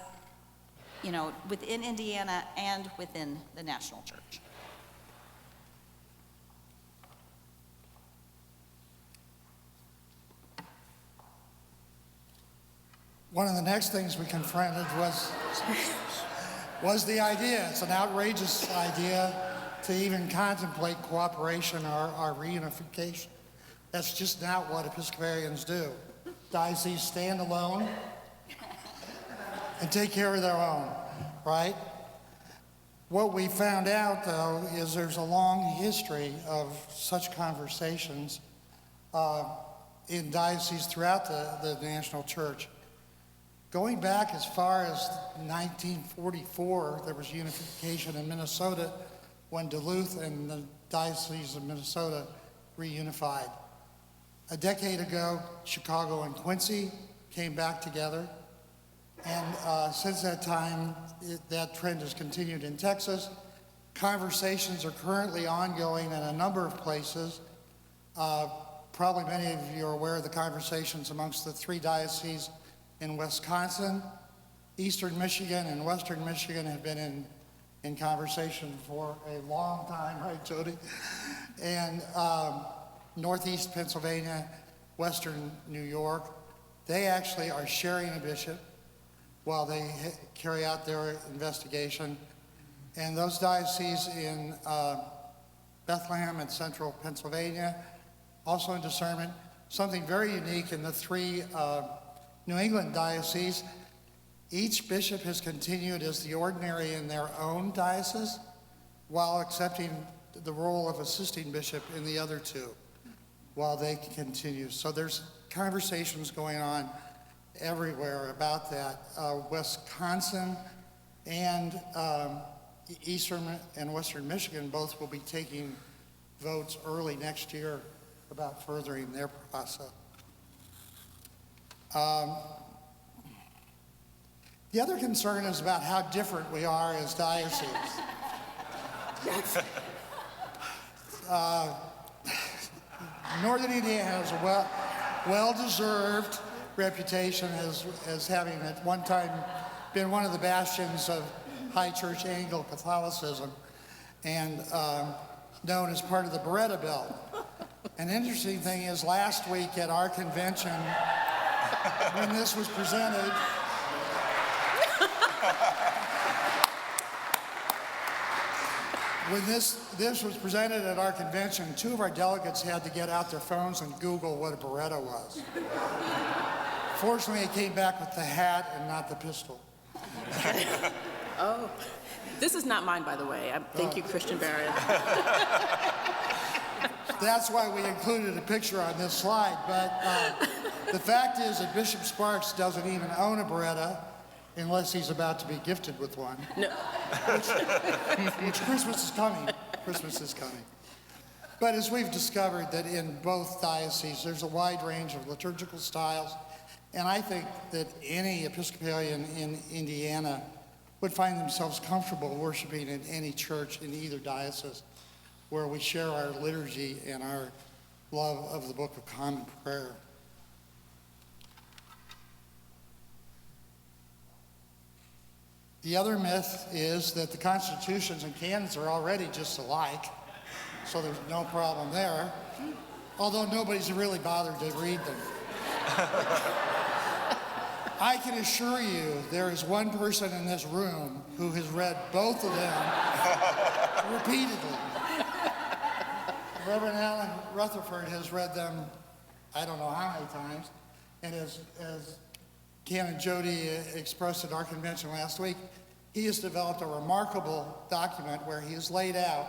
you know, within Indiana and within the national church. One of the next things we confronted was the idea. It's an outrageous idea to even contemplate cooperation or reunification. That's just not what Episcopalians do. Dioceses stand alone and take care of their own, right? What we found out, though, is there's a long history of such conversations in dioceses throughout the national church. Going back as far as 1944, there was unification in Minnesota when Duluth and the Diocese of Minnesota reunified. A decade ago, Chicago and Quincy came back together. And since that time, that trend has continued in Texas. Conversations are currently ongoing in a number of places. Probably many of you are aware of the conversations amongst the three dioceses in Wisconsin. Eastern Michigan and Western Michigan have been in conversation for a long time, right, Jody? And Northeast Pennsylvania, Western New York, they actually are sharing a bishop while they carry out their investigation. And those dioceses in Bethlehem and central Pennsylvania, also in discernment, something very unique in the three New England dioceses, each bishop has continued as the ordinary in their own diocese while accepting the role of assisting bishop in the other two while they continue. So there's conversations going on everywhere about that. Wisconsin and Eastern and Western Michigan both will be taking votes early next year about furthering their process. The other concern is about how different we are as dioceses. Northern Indiana has a well-deserved reputation as having at one time been one of the bastions of high church Anglo Catholicism and known as part of the Beretta Belt. An interesting thing is last week at our convention, when this was presented, when this was presented at our convention, two of our delegates had to get out their phones and Google what a Beretta was. Fortunately, it came back with the hat and not the pistol. Oh, this is not mine, by the way. Thank you, Christian Barrett. That's why we included a picture on this slide. But the fact is that Bishop Sparks doesn't even own a Beretta unless he's about to be gifted with one. No. Which Christmas is coming. Christmas is coming. But as we've discovered that in both dioceses, there's a wide range of liturgical styles. And I think that any Episcopalian in Indiana would find themselves comfortable worshiping in any church in either diocese where we share our liturgy and our love of the Book of Common Prayer. The other myth is that the constitutions and canons are already just alike, so there's no problem there, although nobody's really bothered to read them. I can assure you there is one person in this room who has read both of them repeatedly. Reverend Alan Rutherford has read them, I don't know how many times, and as Canon Jody expressed at our convention last week, he has developed a remarkable document where he has laid out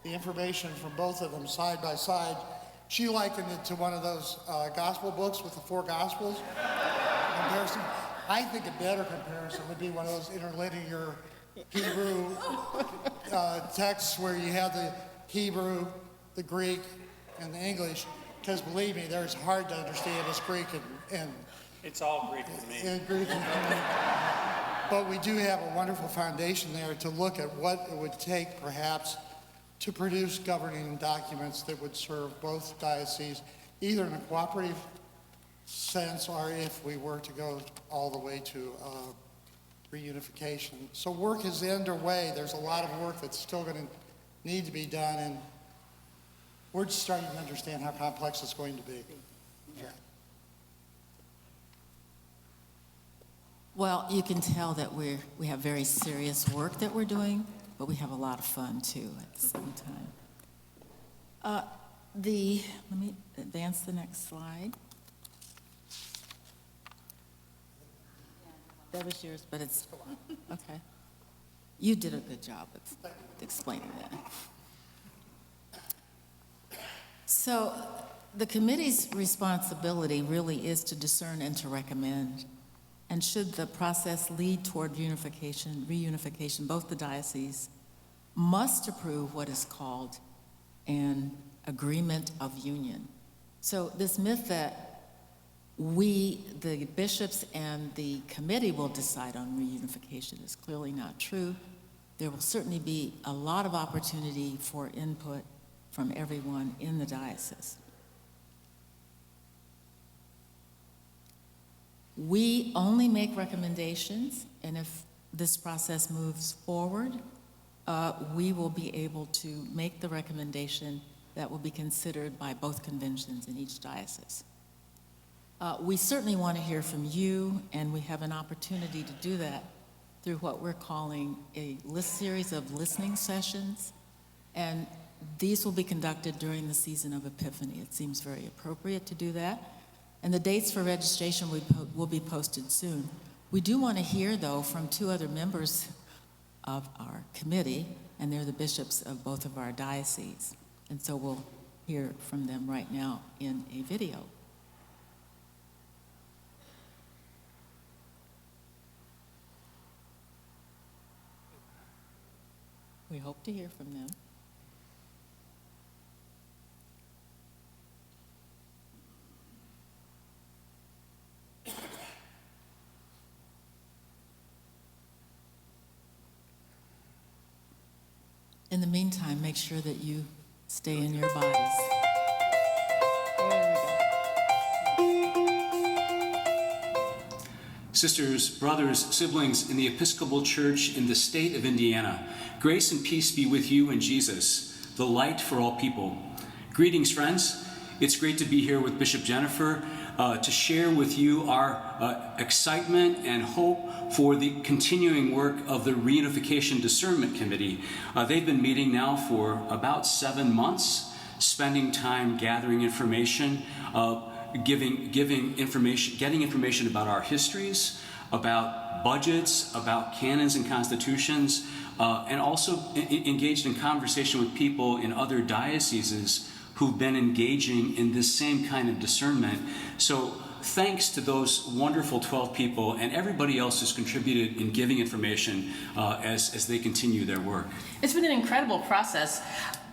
the information from both of them side by side, She likened it to one of those gospel books with the 4 gospels comparison. I think a better comparison would be one of those interlinear Hebrew texts where you have the Hebrew, the Greek, and the English. Because believe me, there's hard to understand as Greek and It's all Greek to me. and Greek. But we do have a wonderful foundation there to look at what it would take, perhaps, to produce governing documents that would serve both dioceses, either in a cooperative sense or if we were to go all the way to reunification. So work is underway. There's a lot of work that's still going to need to be done, and we're just starting to understand how complex it's going to be. Yeah. Well, you can tell that we have very serious work that we're doing, but we have a lot of fun too at the same time. Let me advance the next slide. That was yours, but it's, okay. You did a good job of explaining that. So the committee's responsibility really is to discern and to recommend. And should the process lead toward reunification, both the dioceses must approve what is called an agreement of union. So this myth that we, the bishops and the committee, will decide on reunification is clearly not true. There will certainly be a lot of opportunity for input from everyone in the diocese. We only make recommendations, and if this process moves forward, we will be able to make the recommendation that will be considered by both conventions in each diocese. We certainly want to hear from you, and we have an opportunity to do that through what we're calling a series of listening sessions, and these will be conducted during the season of Epiphany. It seems very appropriate to do that. And the dates for registration will be posted soon. We do want to hear, though, from 2 other members of our committee, and they're the bishops of both of our dioceses. And so we'll hear from them right now in a video. We hope to hear from them. In the meantime, make sure that you stay in your bodies. Sisters, brothers, siblings in the Episcopal Church in the state of Indiana, grace and peace be with you in Jesus, the light for all people. Greetings, friends. It's great to be here with Bishop Jennifer to share with you our excitement and hope for the continuing work of the Reunification Discernment Committee. They've been meeting now for about 7 months, spending time gathering information, getting information about our histories, about budgets, about canons and constitutions, and also engaged in conversation with people in other dioceses who've been engaging in this same kind of discernment. So thanks to those wonderful 12 people and everybody else who's contributed in giving information as they continue their work. It's been an incredible process.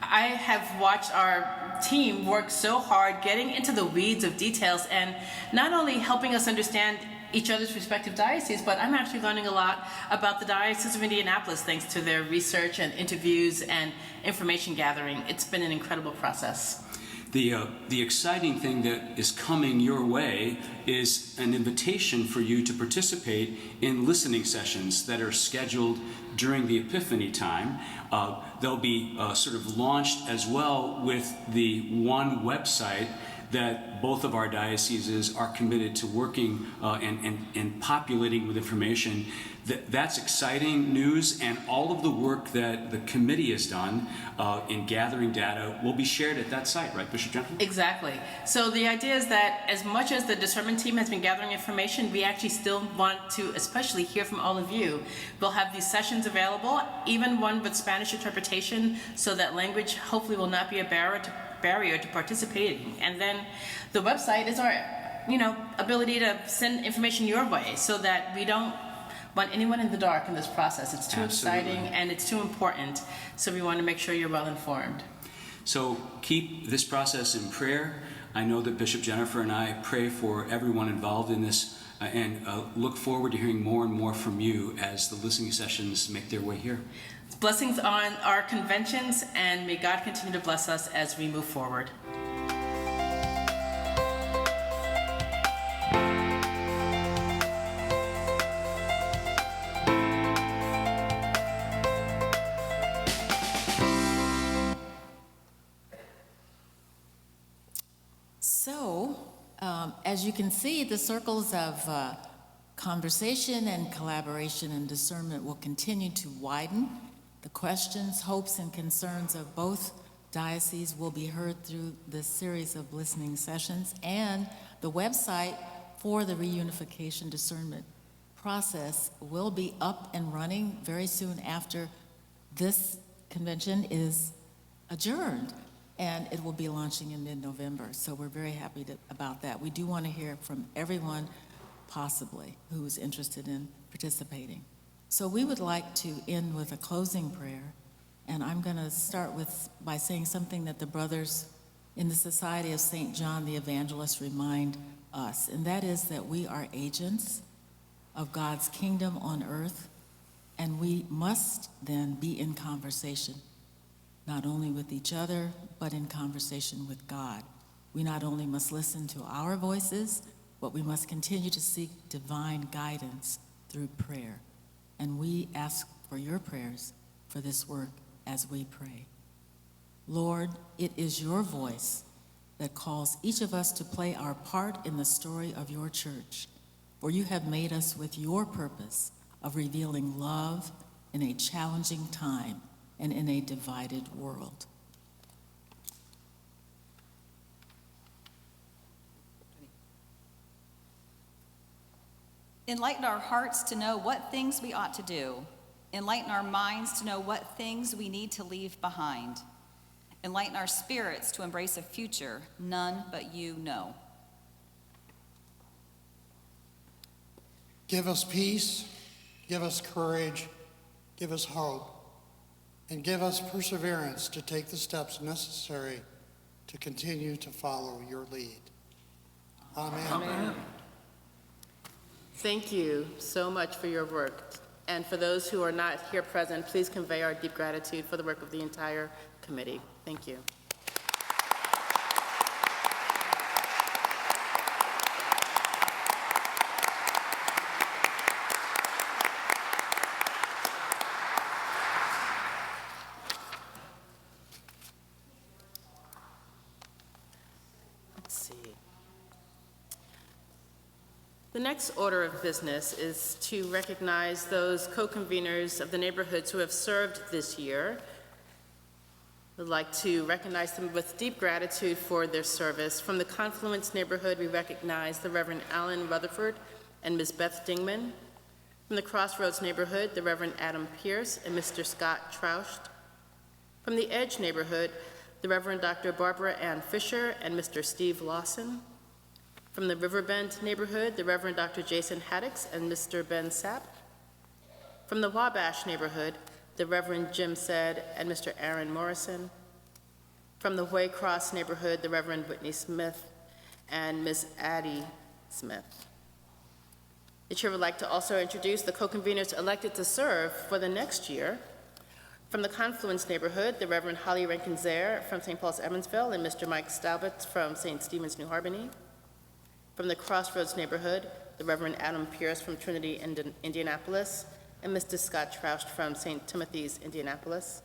I have watched our team work so hard getting into the weeds of details and not only helping us understand each other's respective dioceses, but I'm actually learning a lot about the Diocese of Indianapolis thanks to their research and interviews and information gathering. It's been an incredible process. The exciting thing that is coming your way is an invitation for you to participate in listening sessions that are scheduled during the Epiphany time. They'll be sort of launched as well with the one website that both of our dioceses are committed to working and populating with information. That's exciting news, and all of the work that the committee has done in gathering data will be shared at that site, right, Bishop Jennifer? Exactly. So the idea is that as much as the discernment team has been gathering information, we actually still want to especially hear from all of you. We'll have these sessions available, even one with Spanish interpretation, so that language hopefully will not be a barrier to barrier to participating. And then the website is our, ability to send information your way so that we don't want anyone in the dark in this process. It's too Absolutely. exciting and it's too important, so we want to make sure you're well informed. So keep this process in prayer. I know that Bishop Jennifer and I pray for everyone involved in this and look forward to hearing more and more from you as the listening sessions make their way here. Blessings on our conventions, and may God continue to bless us as we move forward. So, as you can see, the circles of conversation and collaboration and discernment will continue to widen. The questions, hopes, and concerns of both dioceses will be heard through this series of listening sessions, and the website for the reunification discernment process will be up and running very soon after this convention is adjourned, and it will be launching in mid-November. So we're very happy about that. We do want to hear from everyone possibly who is interested in participating. So we would like to end with a closing prayer, and I'm going to start by saying something that the brothers in the Society of St. John the Evangelist remind us, and that is that we are agents of God's kingdom on earth, and we must then be in conversation, not only with each other, but in conversation with God. We not only must listen to our voices, but we must continue to seek divine guidance through prayer. And we ask for your prayers for this work as we pray. Lord, it is your voice that calls each of us to play our part in the story of your church, for you have made us with your purpose of revealing love in a challenging time and in a divided world. Enlighten our hearts to know what things we ought to do. Enlighten our minds to know what things we need to leave behind. Enlighten our spirits to embrace a future none but you know. Give us peace, give us courage, give us hope, and give us perseverance to take the steps necessary to continue to follow your lead. Amen. Amen. Thank you so much for your work. And for those who are not here present, please convey our deep gratitude for the work of the entire committee. Thank you. Let's see. The next order of business is to recognize those co-conveners of the neighborhoods who have served this year. We'd like to recognize them with deep gratitude for their service. From the Confluence neighborhood, we recognize the Reverend Alan Rutherford and Ms. Beth Dingman. From the Crossroads neighborhood, the Reverend Adam Pierce and Mr. Scott Troust. From the Edge neighborhood, the Reverend Dr. Barbara Ann Fisher and Mr. Steve Lawson. From the Riverbend neighborhood, the Reverend Dr. Jason Haddix and Mr. Ben Sapp. From the Wabash neighborhood, the Reverend Jim Said and Mr. Aaron Morrison. From the Waycross neighborhood, the Reverend Whitney Smith and Ms. Addie Smith. The chair would like to also introduce the co-conveners elected to serve for the next year. From the Confluence neighborhood, the Reverend Holly Rankin-Zaire from St. Paul's Evansville and Mr. Mike Stalbert from St. Stephen's New Harmony. From the Crossroads neighborhood, the Reverend Adam Pierce from Trinity, Indianapolis, and Mr. Scott Troust from St. Timothy's, Indianapolis.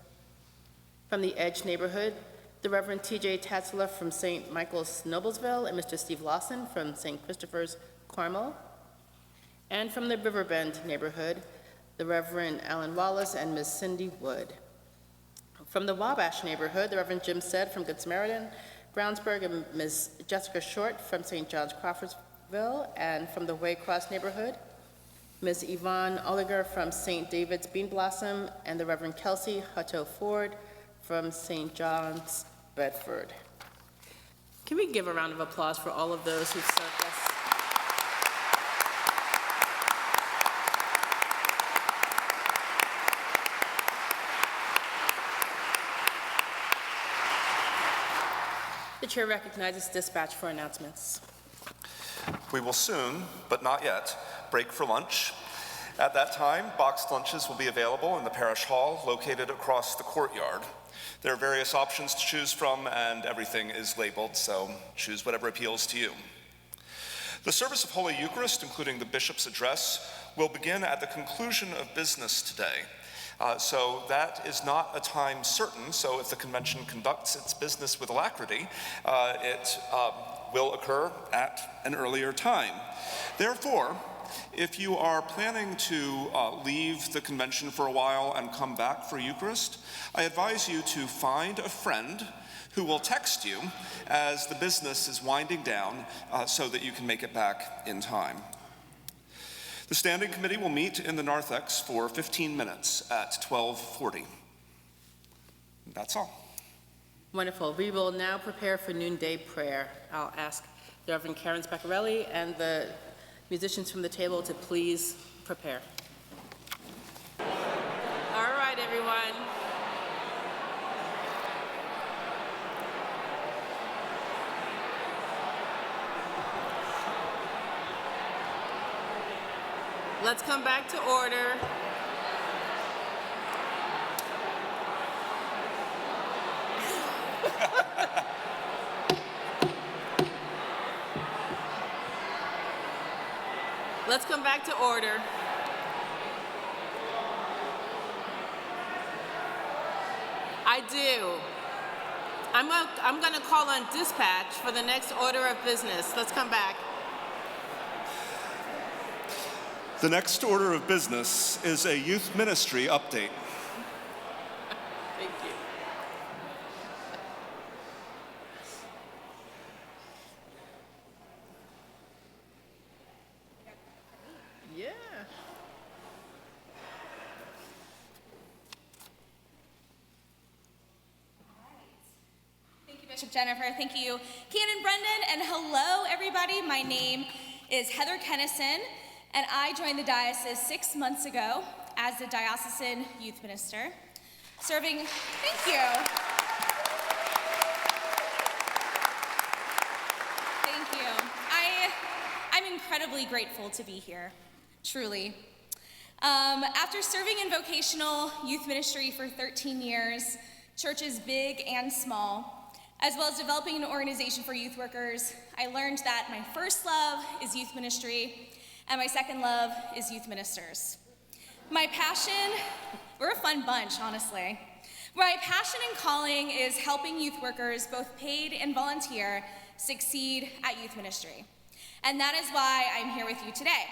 From the Edge neighborhood, the Reverend T.J. Tatzler from St. Michael's, Noblesville, and Mr. Steve Lawson from St. Christopher's, Carmel. And from the Riverbend neighborhood, the Reverend Alan Wallace and Ms. Cindy Wood. From the Wabash neighborhood, the Reverend Jim Said from Good Samaritan, Brownsburg, and Ms. Jessica Short from St. John's Crawfordsville. And from the Waycross neighborhood, Ms. Yvonne Oliger from St. David's Bean Blossom, and the Reverend Kelsey Hutto Ford from St. John's, Bedford. Can we give a round of applause for all of those who've served us? The chair recognizes dispatch for announcements. We will soon, but not yet, break for lunch. At that time, boxed lunches will be available in the parish hall located across the courtyard. There are various options to choose from, and everything is labeled, so choose whatever appeals to you. The service of Holy Eucharist, including the bishop's address, will begin at the conclusion of business today. So that is not a time certain, so if the convention conducts its business with alacrity, it will occur at an earlier time. Therefore, if you are planning to leave the convention for a while and come back for Eucharist, I advise you to find a friend who will text you as the business is winding down so that you can make it back in time. The Standing Committee will meet in the narthex for 15 minutes at 12:40. That's all. Wonderful. We will now prepare for noonday prayer. I'll ask the Reverend Karen Spaccarelli and the musicians from the table to please prepare. All right, everyone. Let's come back to order. Let's come back to order. I do. I'm going to call on dispatch for the next order of business. Let's come back. The next order of business is a youth ministry update. Thank you. Yeah. Thank you, Bishop Jennifer. Thank you, Canon Brendan, and hello, everybody. My name is Heather Kennison, and I joined the diocese 6 months ago as the diocesan youth minister, serving. Thank you. Thank you. I'm incredibly grateful to be here, truly. After serving in vocational youth ministry for 13 years, churches big and small, as well as developing an organization for youth workers, I learned that my first love is youth ministry, and my second love is youth ministers. My passion, we're a fun bunch, honestly. My passion and calling is helping youth workers, both paid and volunteer, succeed at youth ministry. And that is why I'm here with you today.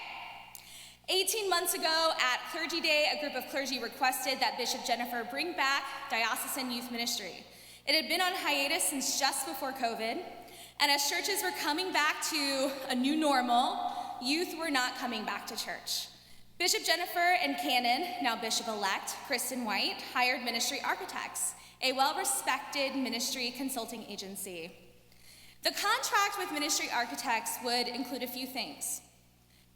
18 months ago at Clergy Day, a group of clergy requested that Bishop Jennifer bring back diocesan youth ministry. It had been on hiatus since just before COVID, and as churches were coming back to a new normal, youth were not coming back to church. Bishop Jennifer and Canon, now Bishop-elect Kristen White, hired ministry architects, a well-respected ministry consulting agency. The contract with ministry architects would include a few things: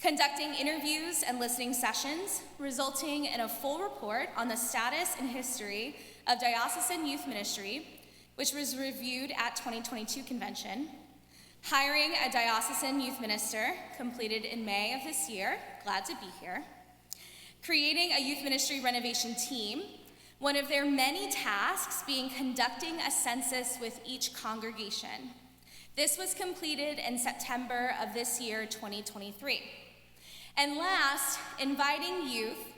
conducting interviews and listening sessions, resulting in a full report on the status and history of diocesan youth ministry, which was reviewed at 2022 convention, hiring a diocesan youth minister, completed in May of this year, glad to be here, creating a youth ministry renovation team, one of their many tasks being conducting a census with each congregation. This was completed in September of this year, 2023. And last, inviting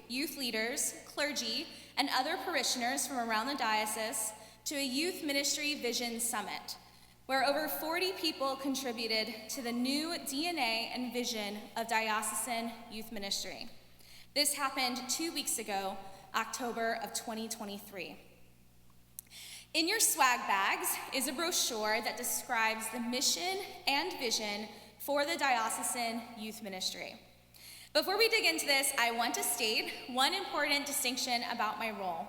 youth leaders, clergy, and other parishioners from around the diocese to a youth ministry vision summit, where over 40 people contributed to the new DNA and vision of diocesan youth ministry. This happened 2 weeks ago, October of 2023. In your swag bags is a brochure that describes the mission and vision for the diocesan youth ministry. Before we dig into this, I want to state one important distinction about my role.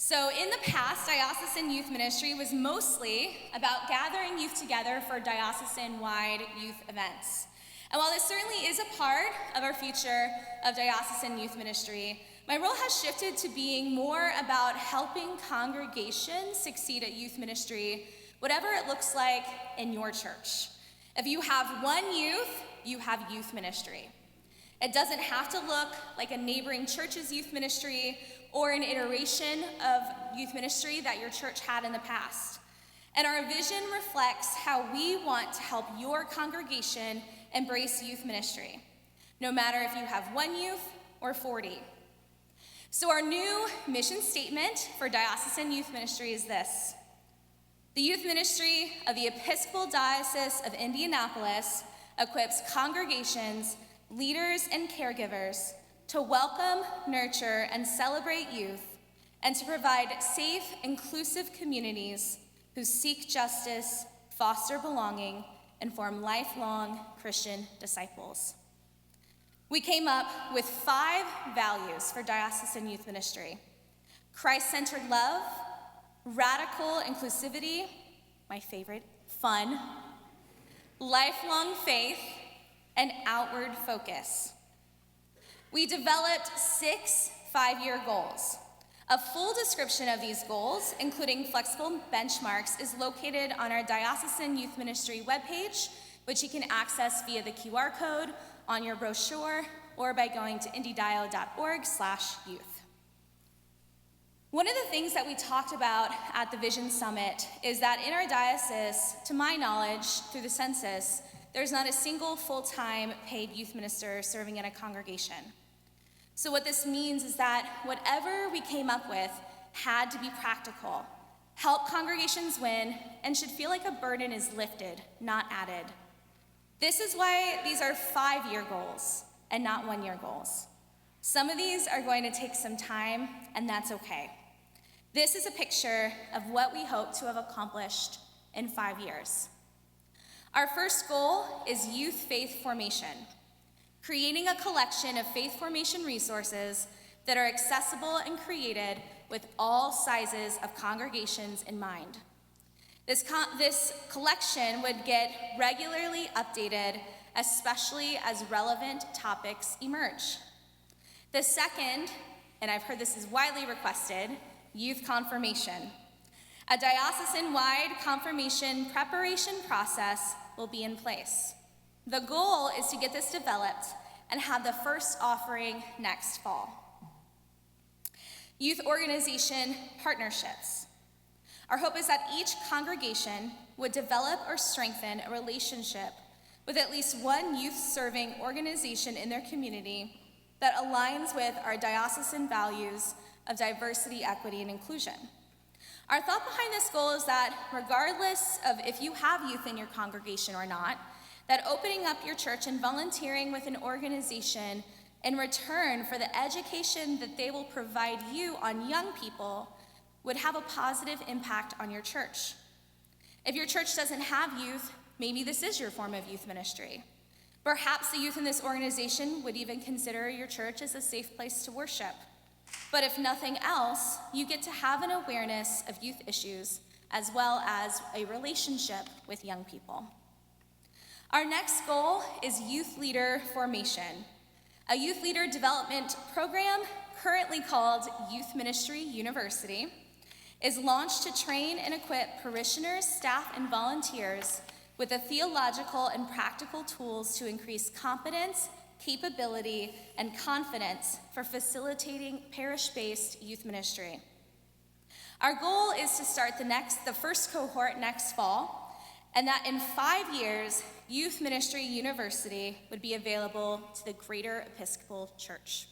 So in the past, diocesan youth ministry was mostly about gathering youth together for diocesan-wide youth events. And while this certainly is a part of our future of diocesan youth ministry, my role has shifted to being more about helping congregations succeed at youth ministry, whatever it looks like in your church. If you have one youth, you have youth ministry. It doesn't have to look like a neighboring church's youth ministry or an iteration of youth ministry that your church had in the past. And our vision reflects how we want to help your congregation embrace youth ministry, no matter if you have one youth or 40. So our new mission statement for diocesan youth ministry is this: the youth ministry of the Episcopal Diocese of Indianapolis equips congregations, leaders, and caregivers to welcome, nurture, and celebrate youth, and to provide safe, inclusive communities who seek justice, foster belonging, and form lifelong Christian disciples. We came up with 5 values for diocesan youth ministry: Christ-centered love, radical inclusivity, my favorite, fun, lifelong faith, and outward focus. We developed 6 5-year goals. A full description of these goals, including flexible benchmarks, is located on our Diocesan Youth Ministry webpage, which you can access via the QR code on your brochure or by going to indiedio.org/youth. One of the things that we talked about at the Vision Summit is that in our diocese, to my knowledge, through the census, there's not a single full-time paid youth minister serving in a congregation. So what this means is that whatever we came up with had to be practical, help congregations win, and should feel like a burden is lifted, not added. This is why these are 5-year goals and not 1-year goals. Some of these are going to take some time, and that's okay. This is a picture of what we hope to have accomplished in 5 years. Our first goal is youth faith formation, creating a collection of faith formation resources that are accessible and created with all sizes of congregations in mind. This collection would get regularly updated, especially as relevant topics emerge. The second, and I've heard this is widely requested, youth confirmation. A diocesan-wide confirmation preparation process will be in place. The goal is to get this developed and have the first offering next fall. Youth organization partnerships. Our hope is that each congregation would develop or strengthen a relationship with at least one youth-serving organization in their community that aligns with our diocesan values of diversity, equity, and inclusion. Our thought behind this goal is that regardless of if you have youth in your congregation or not, that opening up your church and volunteering with an organization in return for the education that they will provide you on young people would have a positive impact on your church. If your church doesn't have youth, maybe this is your form of youth ministry. Perhaps the youth in this organization would even consider your church as a safe place to worship. But if nothing else, you get to have an awareness of youth issues as well as a relationship with young people. Our next goal is youth leader formation, a youth leader development program currently called Youth Ministry University is launched to train and equip parishioners, staff, and volunteers with the theological and practical tools to increase competence, capability, and confidence for facilitating parish-based youth ministry. Our goal is to start the first cohort next fall, and that in 5 years, Youth Ministry University would be available to the greater Episcopal Church.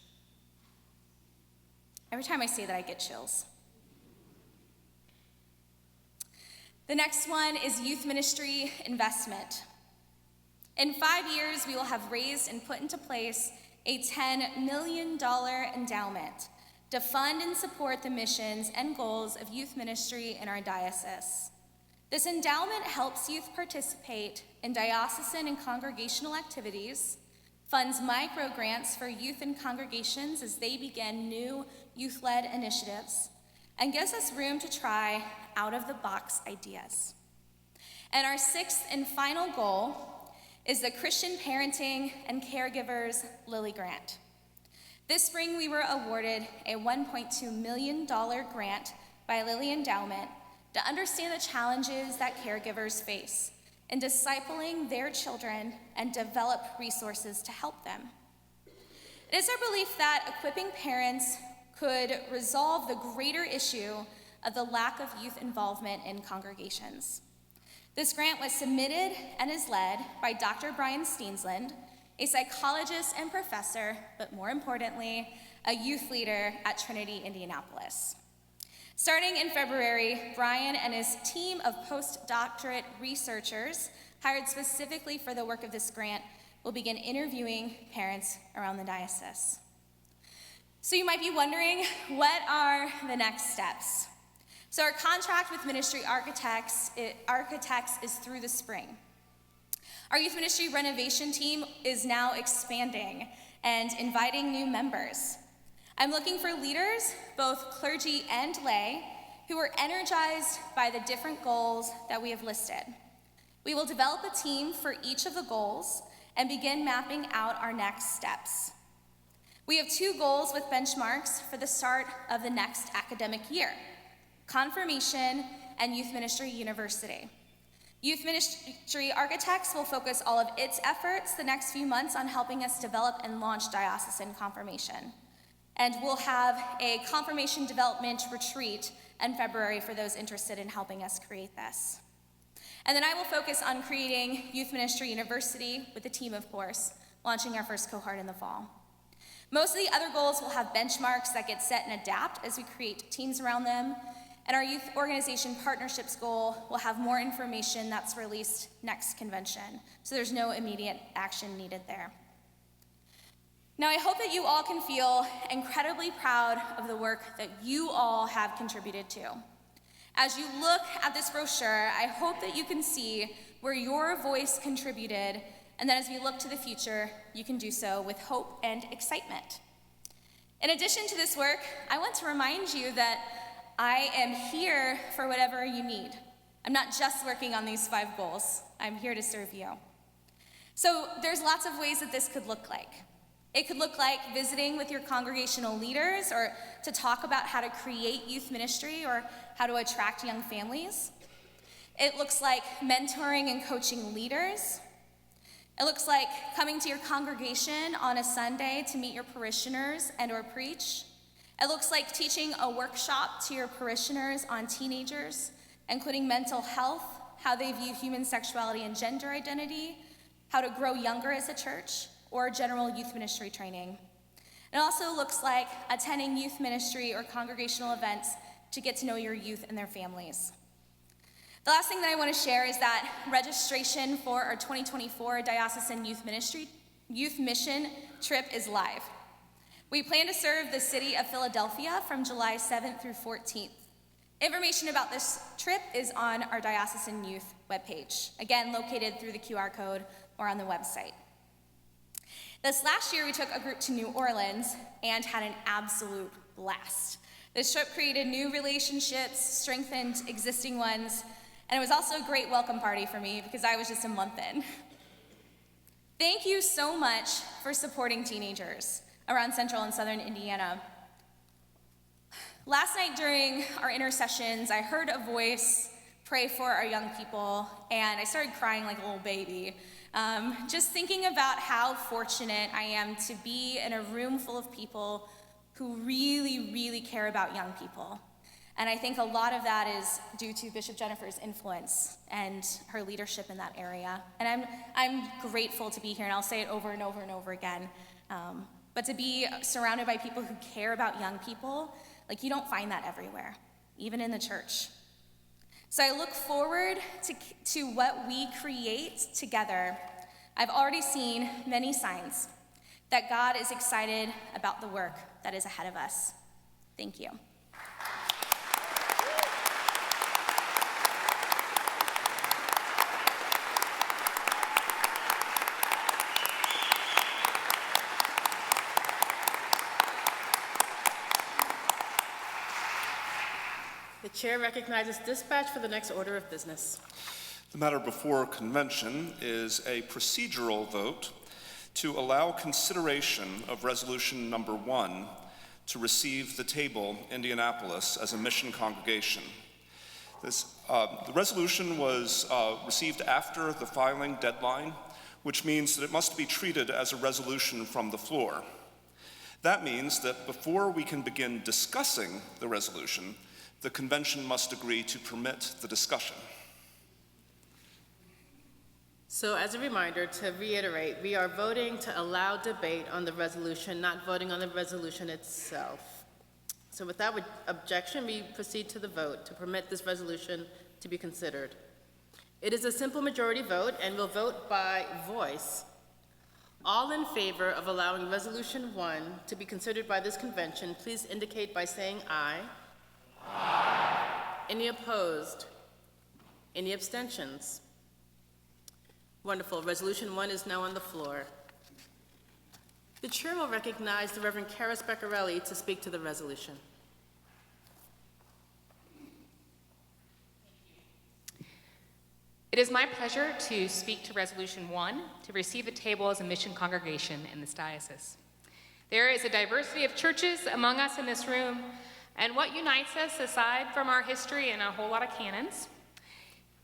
Every time I say that, I get chills. The next one is youth ministry investment. In 5 years, we will have raised and put into place a $10 million endowment to fund and support the missions and goals of youth ministry in our diocese. This endowment helps youth participate in diocesan and congregational activities, funds micro-grants for youth and congregations as they begin new youth-led initiatives, and gives us room to try out-of-the-box ideas. And our sixth and final goal is the Christian Parenting and Caregivers Lilly Grant. This spring, we were awarded a $1.2 million grant by Lilly Endowment to understand the challenges that caregivers face in discipling their children and develop resources to help them. It is our belief that equipping parents could resolve the greater issue of the lack of youth involvement in congregations. This grant was submitted and is led by Dr. Brian Steensland, a psychologist and professor, but more importantly, a youth leader at Trinity, Indianapolis. Starting in February, Brian and his team of postdoctorate researchers hired specifically for the work of this grant will begin interviewing parents around the diocese. So you might be wondering, what are the next steps? So our contract with Ministry Architects is through the spring. Our youth ministry renovation team is now expanding and inviting new members. I'm looking for leaders, both clergy and lay, who are energized by the different goals that we have listed. We will develop a team for each of the goals and begin mapping out our next steps. We have 2 goals with benchmarks for the start of the next academic year: Confirmation and Youth Ministry University. Youth Ministry Architects will focus all of its efforts the next few months on helping us develop and launch Diocesan Confirmation. And we'll have a confirmation development retreat in February for those interested in helping us create this. And then I will focus on creating Youth Ministry University with the team, of course, launching our first cohort in the fall. Most of the other goals will have benchmarks that get set and adapt as we create teams around them. And our youth organization partnerships goal will have more information that's released next convention. So there's no immediate action needed there. Now, I hope that you all can feel incredibly proud of the work that you all have contributed to. As you look at this brochure, I hope that you can see where your voice contributed, and that as we look to the future, you can do so with hope and excitement. In addition to this work, I want to remind you that I am here for whatever you need. I'm not just working on these 5 goals. I'm here to serve you. So there's lots of ways that this could look like. It could look like visiting with your congregational leaders, or to talk about how to create youth ministry or how to attract young families. It looks like mentoring and coaching leaders. It looks like coming to your congregation on a Sunday to meet your parishioners and or preach. It looks like teaching a workshop to your parishioners on teenagers, including mental health, how they view human sexuality and gender identity, how to grow younger as a church, or general youth ministry training. It also looks like attending youth ministry or congregational events to get to know your youth and their families. The last thing that I want to share is that registration for our 2024 Diocesan Youth Mission trip is live. We plan to serve the city of Philadelphia from July 7th through 14th. Information about this trip is on our Diocesan Youth webpage, again, located through the QR code or on the website. This last year, we took a group to New Orleans and had an absolute blast. This trip created new relationships, strengthened existing ones, and it was also a great welcome party for me because I was just a month in. Thank you so much for supporting teenagers around central and southern Indiana. Last night during our intercessions, I heard a voice pray for our young people, and I started crying like a little baby. Just thinking about how fortunate I am to be in a room full of people who really, really care about young people. And I think a lot of that is due to Bishop Jennifer's influence and her leadership in that area. And I'm grateful to be here, and I'll say it over and over and over again. But to be surrounded by people who care about young people, like, you don't find that everywhere, even in the church. So I look forward to what we create together. I've already seen many signs that God is excited about the work that is ahead of us. Thank you. chair recognizes dispatch for the next order of business. The matter before convention is a procedural vote to allow consideration of resolution number 1 to receive the table Indianapolis as a mission congregation. The resolution was received after the filing deadline, which means that it must be treated as a resolution from the floor. That means that before we can begin discussing the resolution, the convention must agree to permit the discussion. So as a reminder, to reiterate, we are voting to allow debate on the resolution, not voting on the resolution itself. So without objection, we proceed to the vote to permit this resolution to be considered. It is a simple majority vote, and we'll vote by voice. All in favor of allowing Resolution 1 to be considered by this convention, please indicate by saying aye. Aye. Any opposed? Any abstentions? Wonderful. Resolution 1 is now on the floor. The chair will recognize the Reverend Karis Beccarelli to speak to the resolution. It is my pleasure to speak to Resolution 1, to receive the table as a mission congregation in this diocese. There is a diversity of churches among us in this room, and what unites us, aside from our history and a whole lot of canons,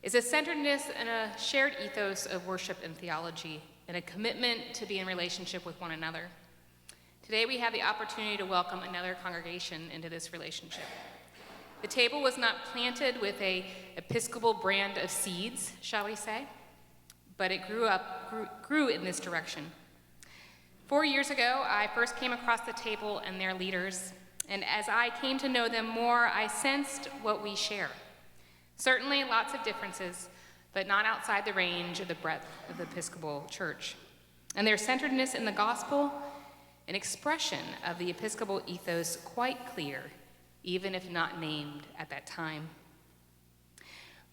is a centeredness and a shared ethos of worship and theology, and a commitment to be in relationship with one another. Today we have the opportunity to welcome another congregation into this relationship. The table was not planted with an Episcopal brand of seeds, shall we say, but it grew in this direction. 4 years ago, I first came across the table and their leaders, and as I came to know them more, I sensed what we share. Certainly lots of differences, but not outside the range of the breadth of the Episcopal Church. And their centeredness in the gospel, an expression of the Episcopal ethos quite clear, even if not named at that time.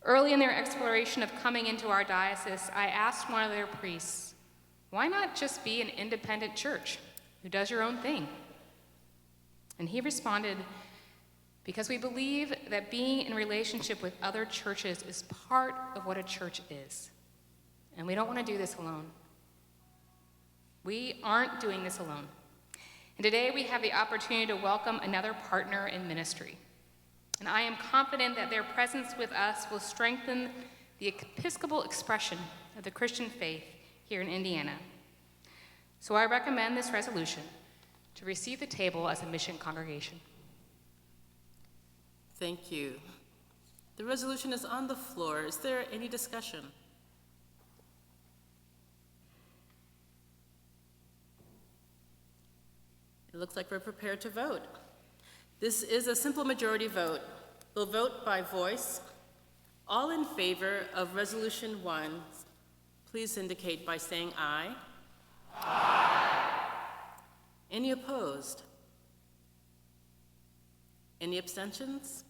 Early in their exploration of coming into our diocese, I asked one of their priests, why not just be an independent church who does your own thing? And he responded, because we believe that being in relationship with other churches is part of what a church is. And we don't want to do this alone. We aren't doing this alone. And today we have the opportunity to welcome another partner in ministry. And I am confident that their presence with us will strengthen the Episcopal expression of the Christian faith here in Indiana. So I recommend this resolution to receive the table as a mission congregation. Thank you. The resolution is on the floor. Is there any discussion? It looks like we're prepared to vote. This is a simple majority vote. We'll vote by voice. All in favor of Resolution 1, please indicate by saying aye. Aye. Any opposed? Any abstentions?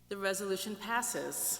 The resolution passes.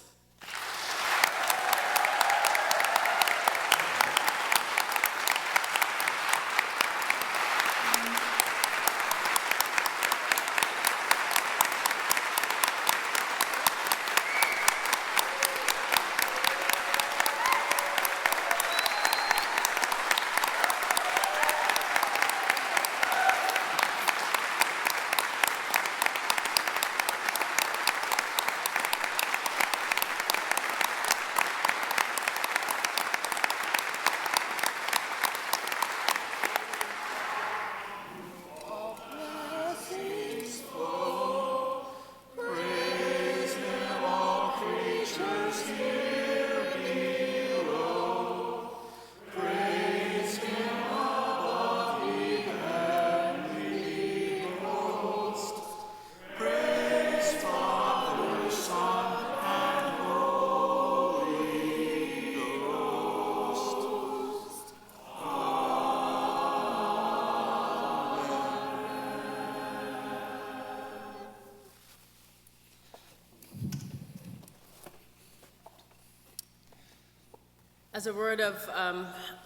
As a word of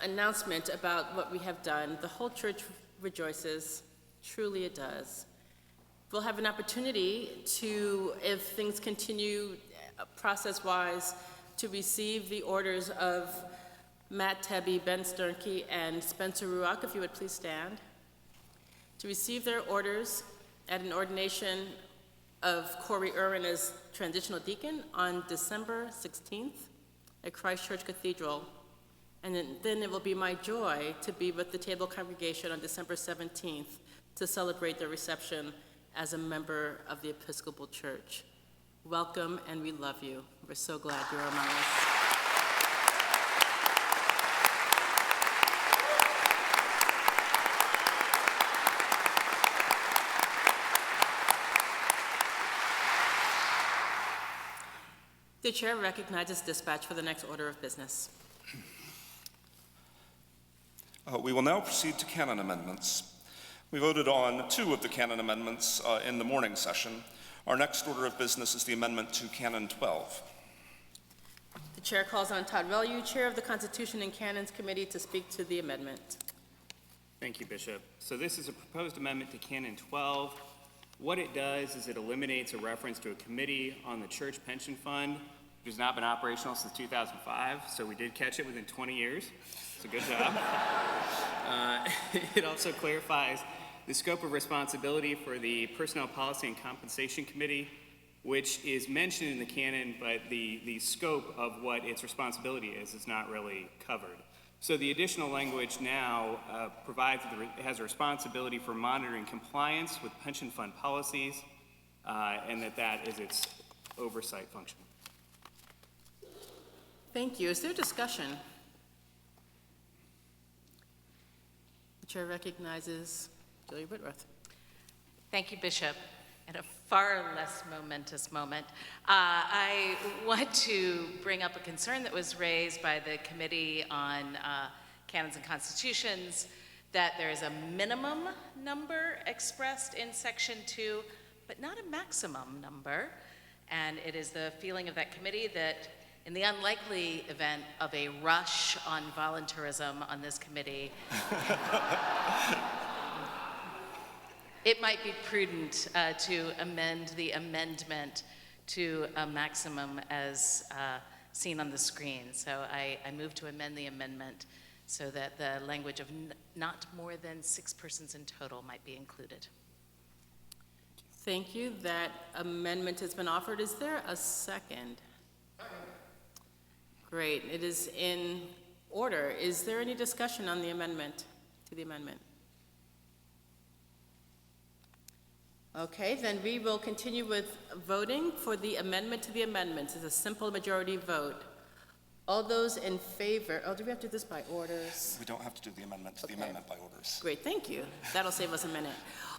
announcement about what we have done, the whole church rejoices, truly it does. we'll have an opportunity to, if things continue process-wise, to receive the orders of Matt Tebby, Ben Sternke, and Spencer Ruach, if you would please stand, to receive their orders at an ordination of Corey Irwin as transitional deacon on December 16th at Christ Church Cathedral. And then it will be my joy to be with the table congregation on December 17th to celebrate their reception as a member of the Episcopal Church. Welcome, and we love you. We're so glad you're among us. The chair recognizes dispatch for the next order of business. We will now proceed to canon amendments. We voted on 2 of the canon amendments in the morning session. Our next order of business is the amendment to Canon 12. The chair calls on Todd Relu, Chair of the Constitution and Canons Committee, to speak to the amendment. Thank you, Bishop. So this is a proposed amendment to Canon 12. What it does is it eliminates a reference to a committee on the church pension fund, which has not been operational since 2005, so we did catch it within 20 years. It's a good job. It also clarifies the scope of responsibility for the Personnel Policy and Compensation Committee, which is mentioned in the canon, but the scope of what its responsibility is not really covered. So the additional language now provides that it has a responsibility for monitoring compliance with pension fund policies, and that is its oversight function. Thank you. Is there discussion? The chair recognizes Julia Whitworth. Thank you, Bishop. At a far less momentous moment, I want to bring up a concern that was raised by the Committee on Canons and Constitutions, that there is a minimum number expressed in Section 2, but not a maximum number. And it is the feeling of that committee that in the unlikely event of a rush on voluntarism on this committee, it might be prudent to amend the amendment to a maximum as seen on the screen. So I move to amend the amendment so that the language of not more than 6 persons in total might be included. Thank you. That amendment has been offered. Is there a second? Great. It is in order. Is there any discussion on the amendment, to the amendment? Okay, then we will continue with voting for the amendment to the amendments. It's a simple majority vote. All those in favor, do we have to do this by orders? We don't have to do the amendment to the amendment by orders. Great, thank you. That'll save us a minute.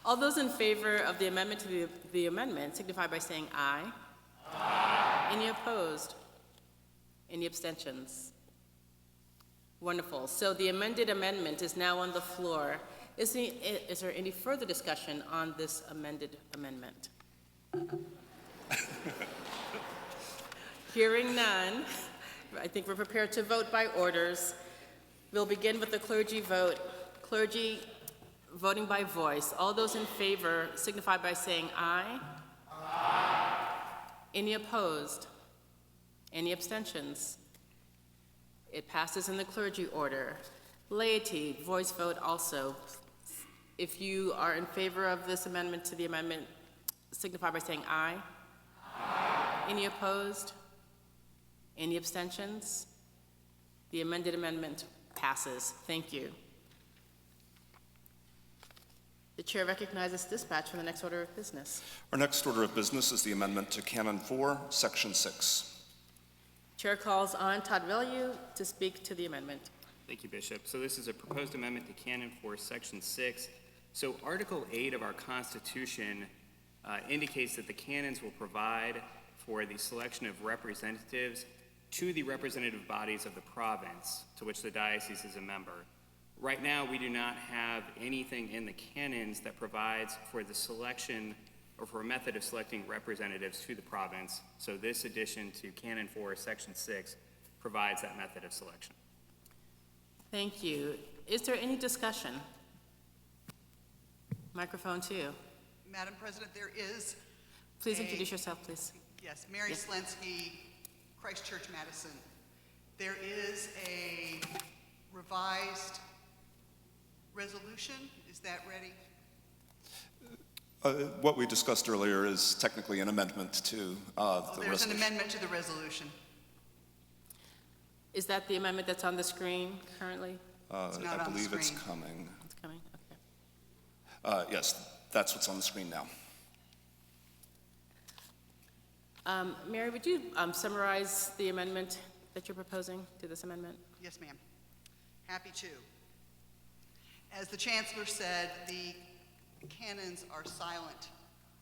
All those in favor of the amendment to the amendment signify by saying aye. Aye. Any opposed? Any abstentions? Wonderful. So the amended amendment is now on the floor. Is there any further discussion on this amended amendment? Hearing none, I think we're prepared to vote by orders. We'll begin with the clergy vote. Clergy voting by voice. All those in favor signify by saying aye. Aye. Any opposed? Any abstentions? It passes in the clergy order. Laity, voice vote also. If you are in favor of this amendment to the amendment, signify by saying aye. Aye. Any opposed? Any abstentions? The amended amendment passes. Thank you. The chair recognizes dispatch for the next order of business. Our next order of business is the amendment to Canon 4, Section 6. Chair calls on Todd Relu to speak to the amendment. Thank you, Bishop. So this is a proposed amendment to Canon 4, Section 6. So Article 8 of our Constitution indicates that the canons will provide for the selection of representatives to the representative bodies of the province to which the diocese is a member. Right now, we do not have anything in the canons that provides for the selection or for a method of selecting representatives to the province. So this addition to Canon 4, Section 6 provides that method of selection. Thank you. Is there any discussion? Microphone 2. Madam President, there is Please introduce yourself, please. Yes, Mary Yes. Slensky, Christchurch, Madison. There is a revised resolution. Is that ready? What we discussed earlier is technically an amendment to the resolution. There's an amendment to the resolution. Is that the amendment that's on the screen currently? It's not I on the believe it's screen. coming. It's coming, okay. Yes, that's what's on the screen now. Mary, would you summarize the amendment that you're proposing to this amendment? Yes, ma'am. Happy to. As the Chancellor said, the canons are silent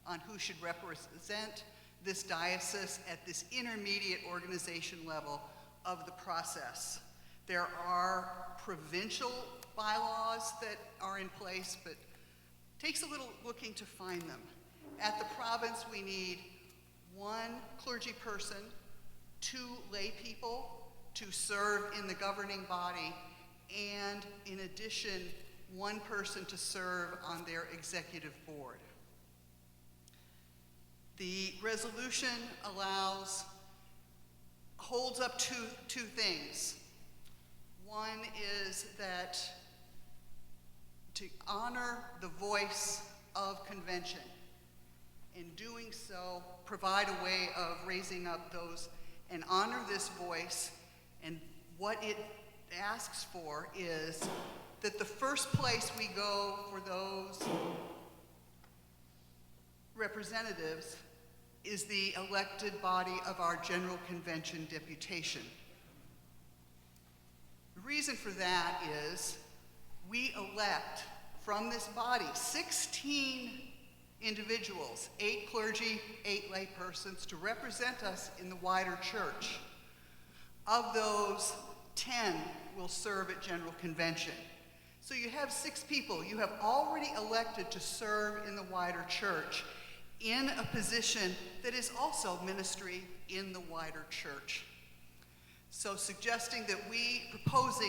on who should represent this diocese at this intermediate organization level of the process. There are provincial bylaws that are in place, but it takes a little looking to find them. At the province, we need 1 clergy person, 2 lay people to serve in the governing body, and in addition, 1 person to serve on their executive board. The resolution holds up two things. One is that to honor the voice of convention. In doing so, provide a way of raising up those and honor this voice. And what it asks for is that the first place we go for those representatives is the elected body of our General Convention deputation. The reason for that is we elect from this body 16 individuals, 8 clergy, 8 lay persons, to represent us in the wider church. Of those, 10 will serve at General Convention. So you have 6 people you have already elected to serve in the wider church in a position that is also ministry in the wider church. So proposing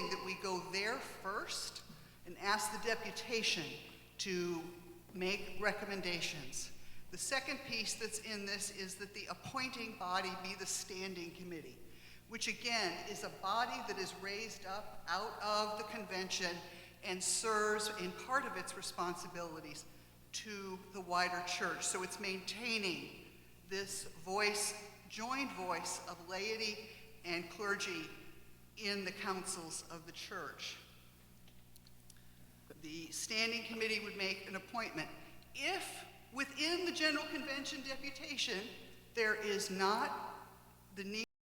that we go there first and ask the deputation to make recommendations. The second piece that's in this is that the appointing body be the standing committee, which again is a body that is raised up out of the convention and serves in part of its responsibilities to the wider church. So it's maintaining this voice, joined voice of laity and clergy in the councils of the church. The standing committee would make an appointment. If within the General Convention deputation there is not the need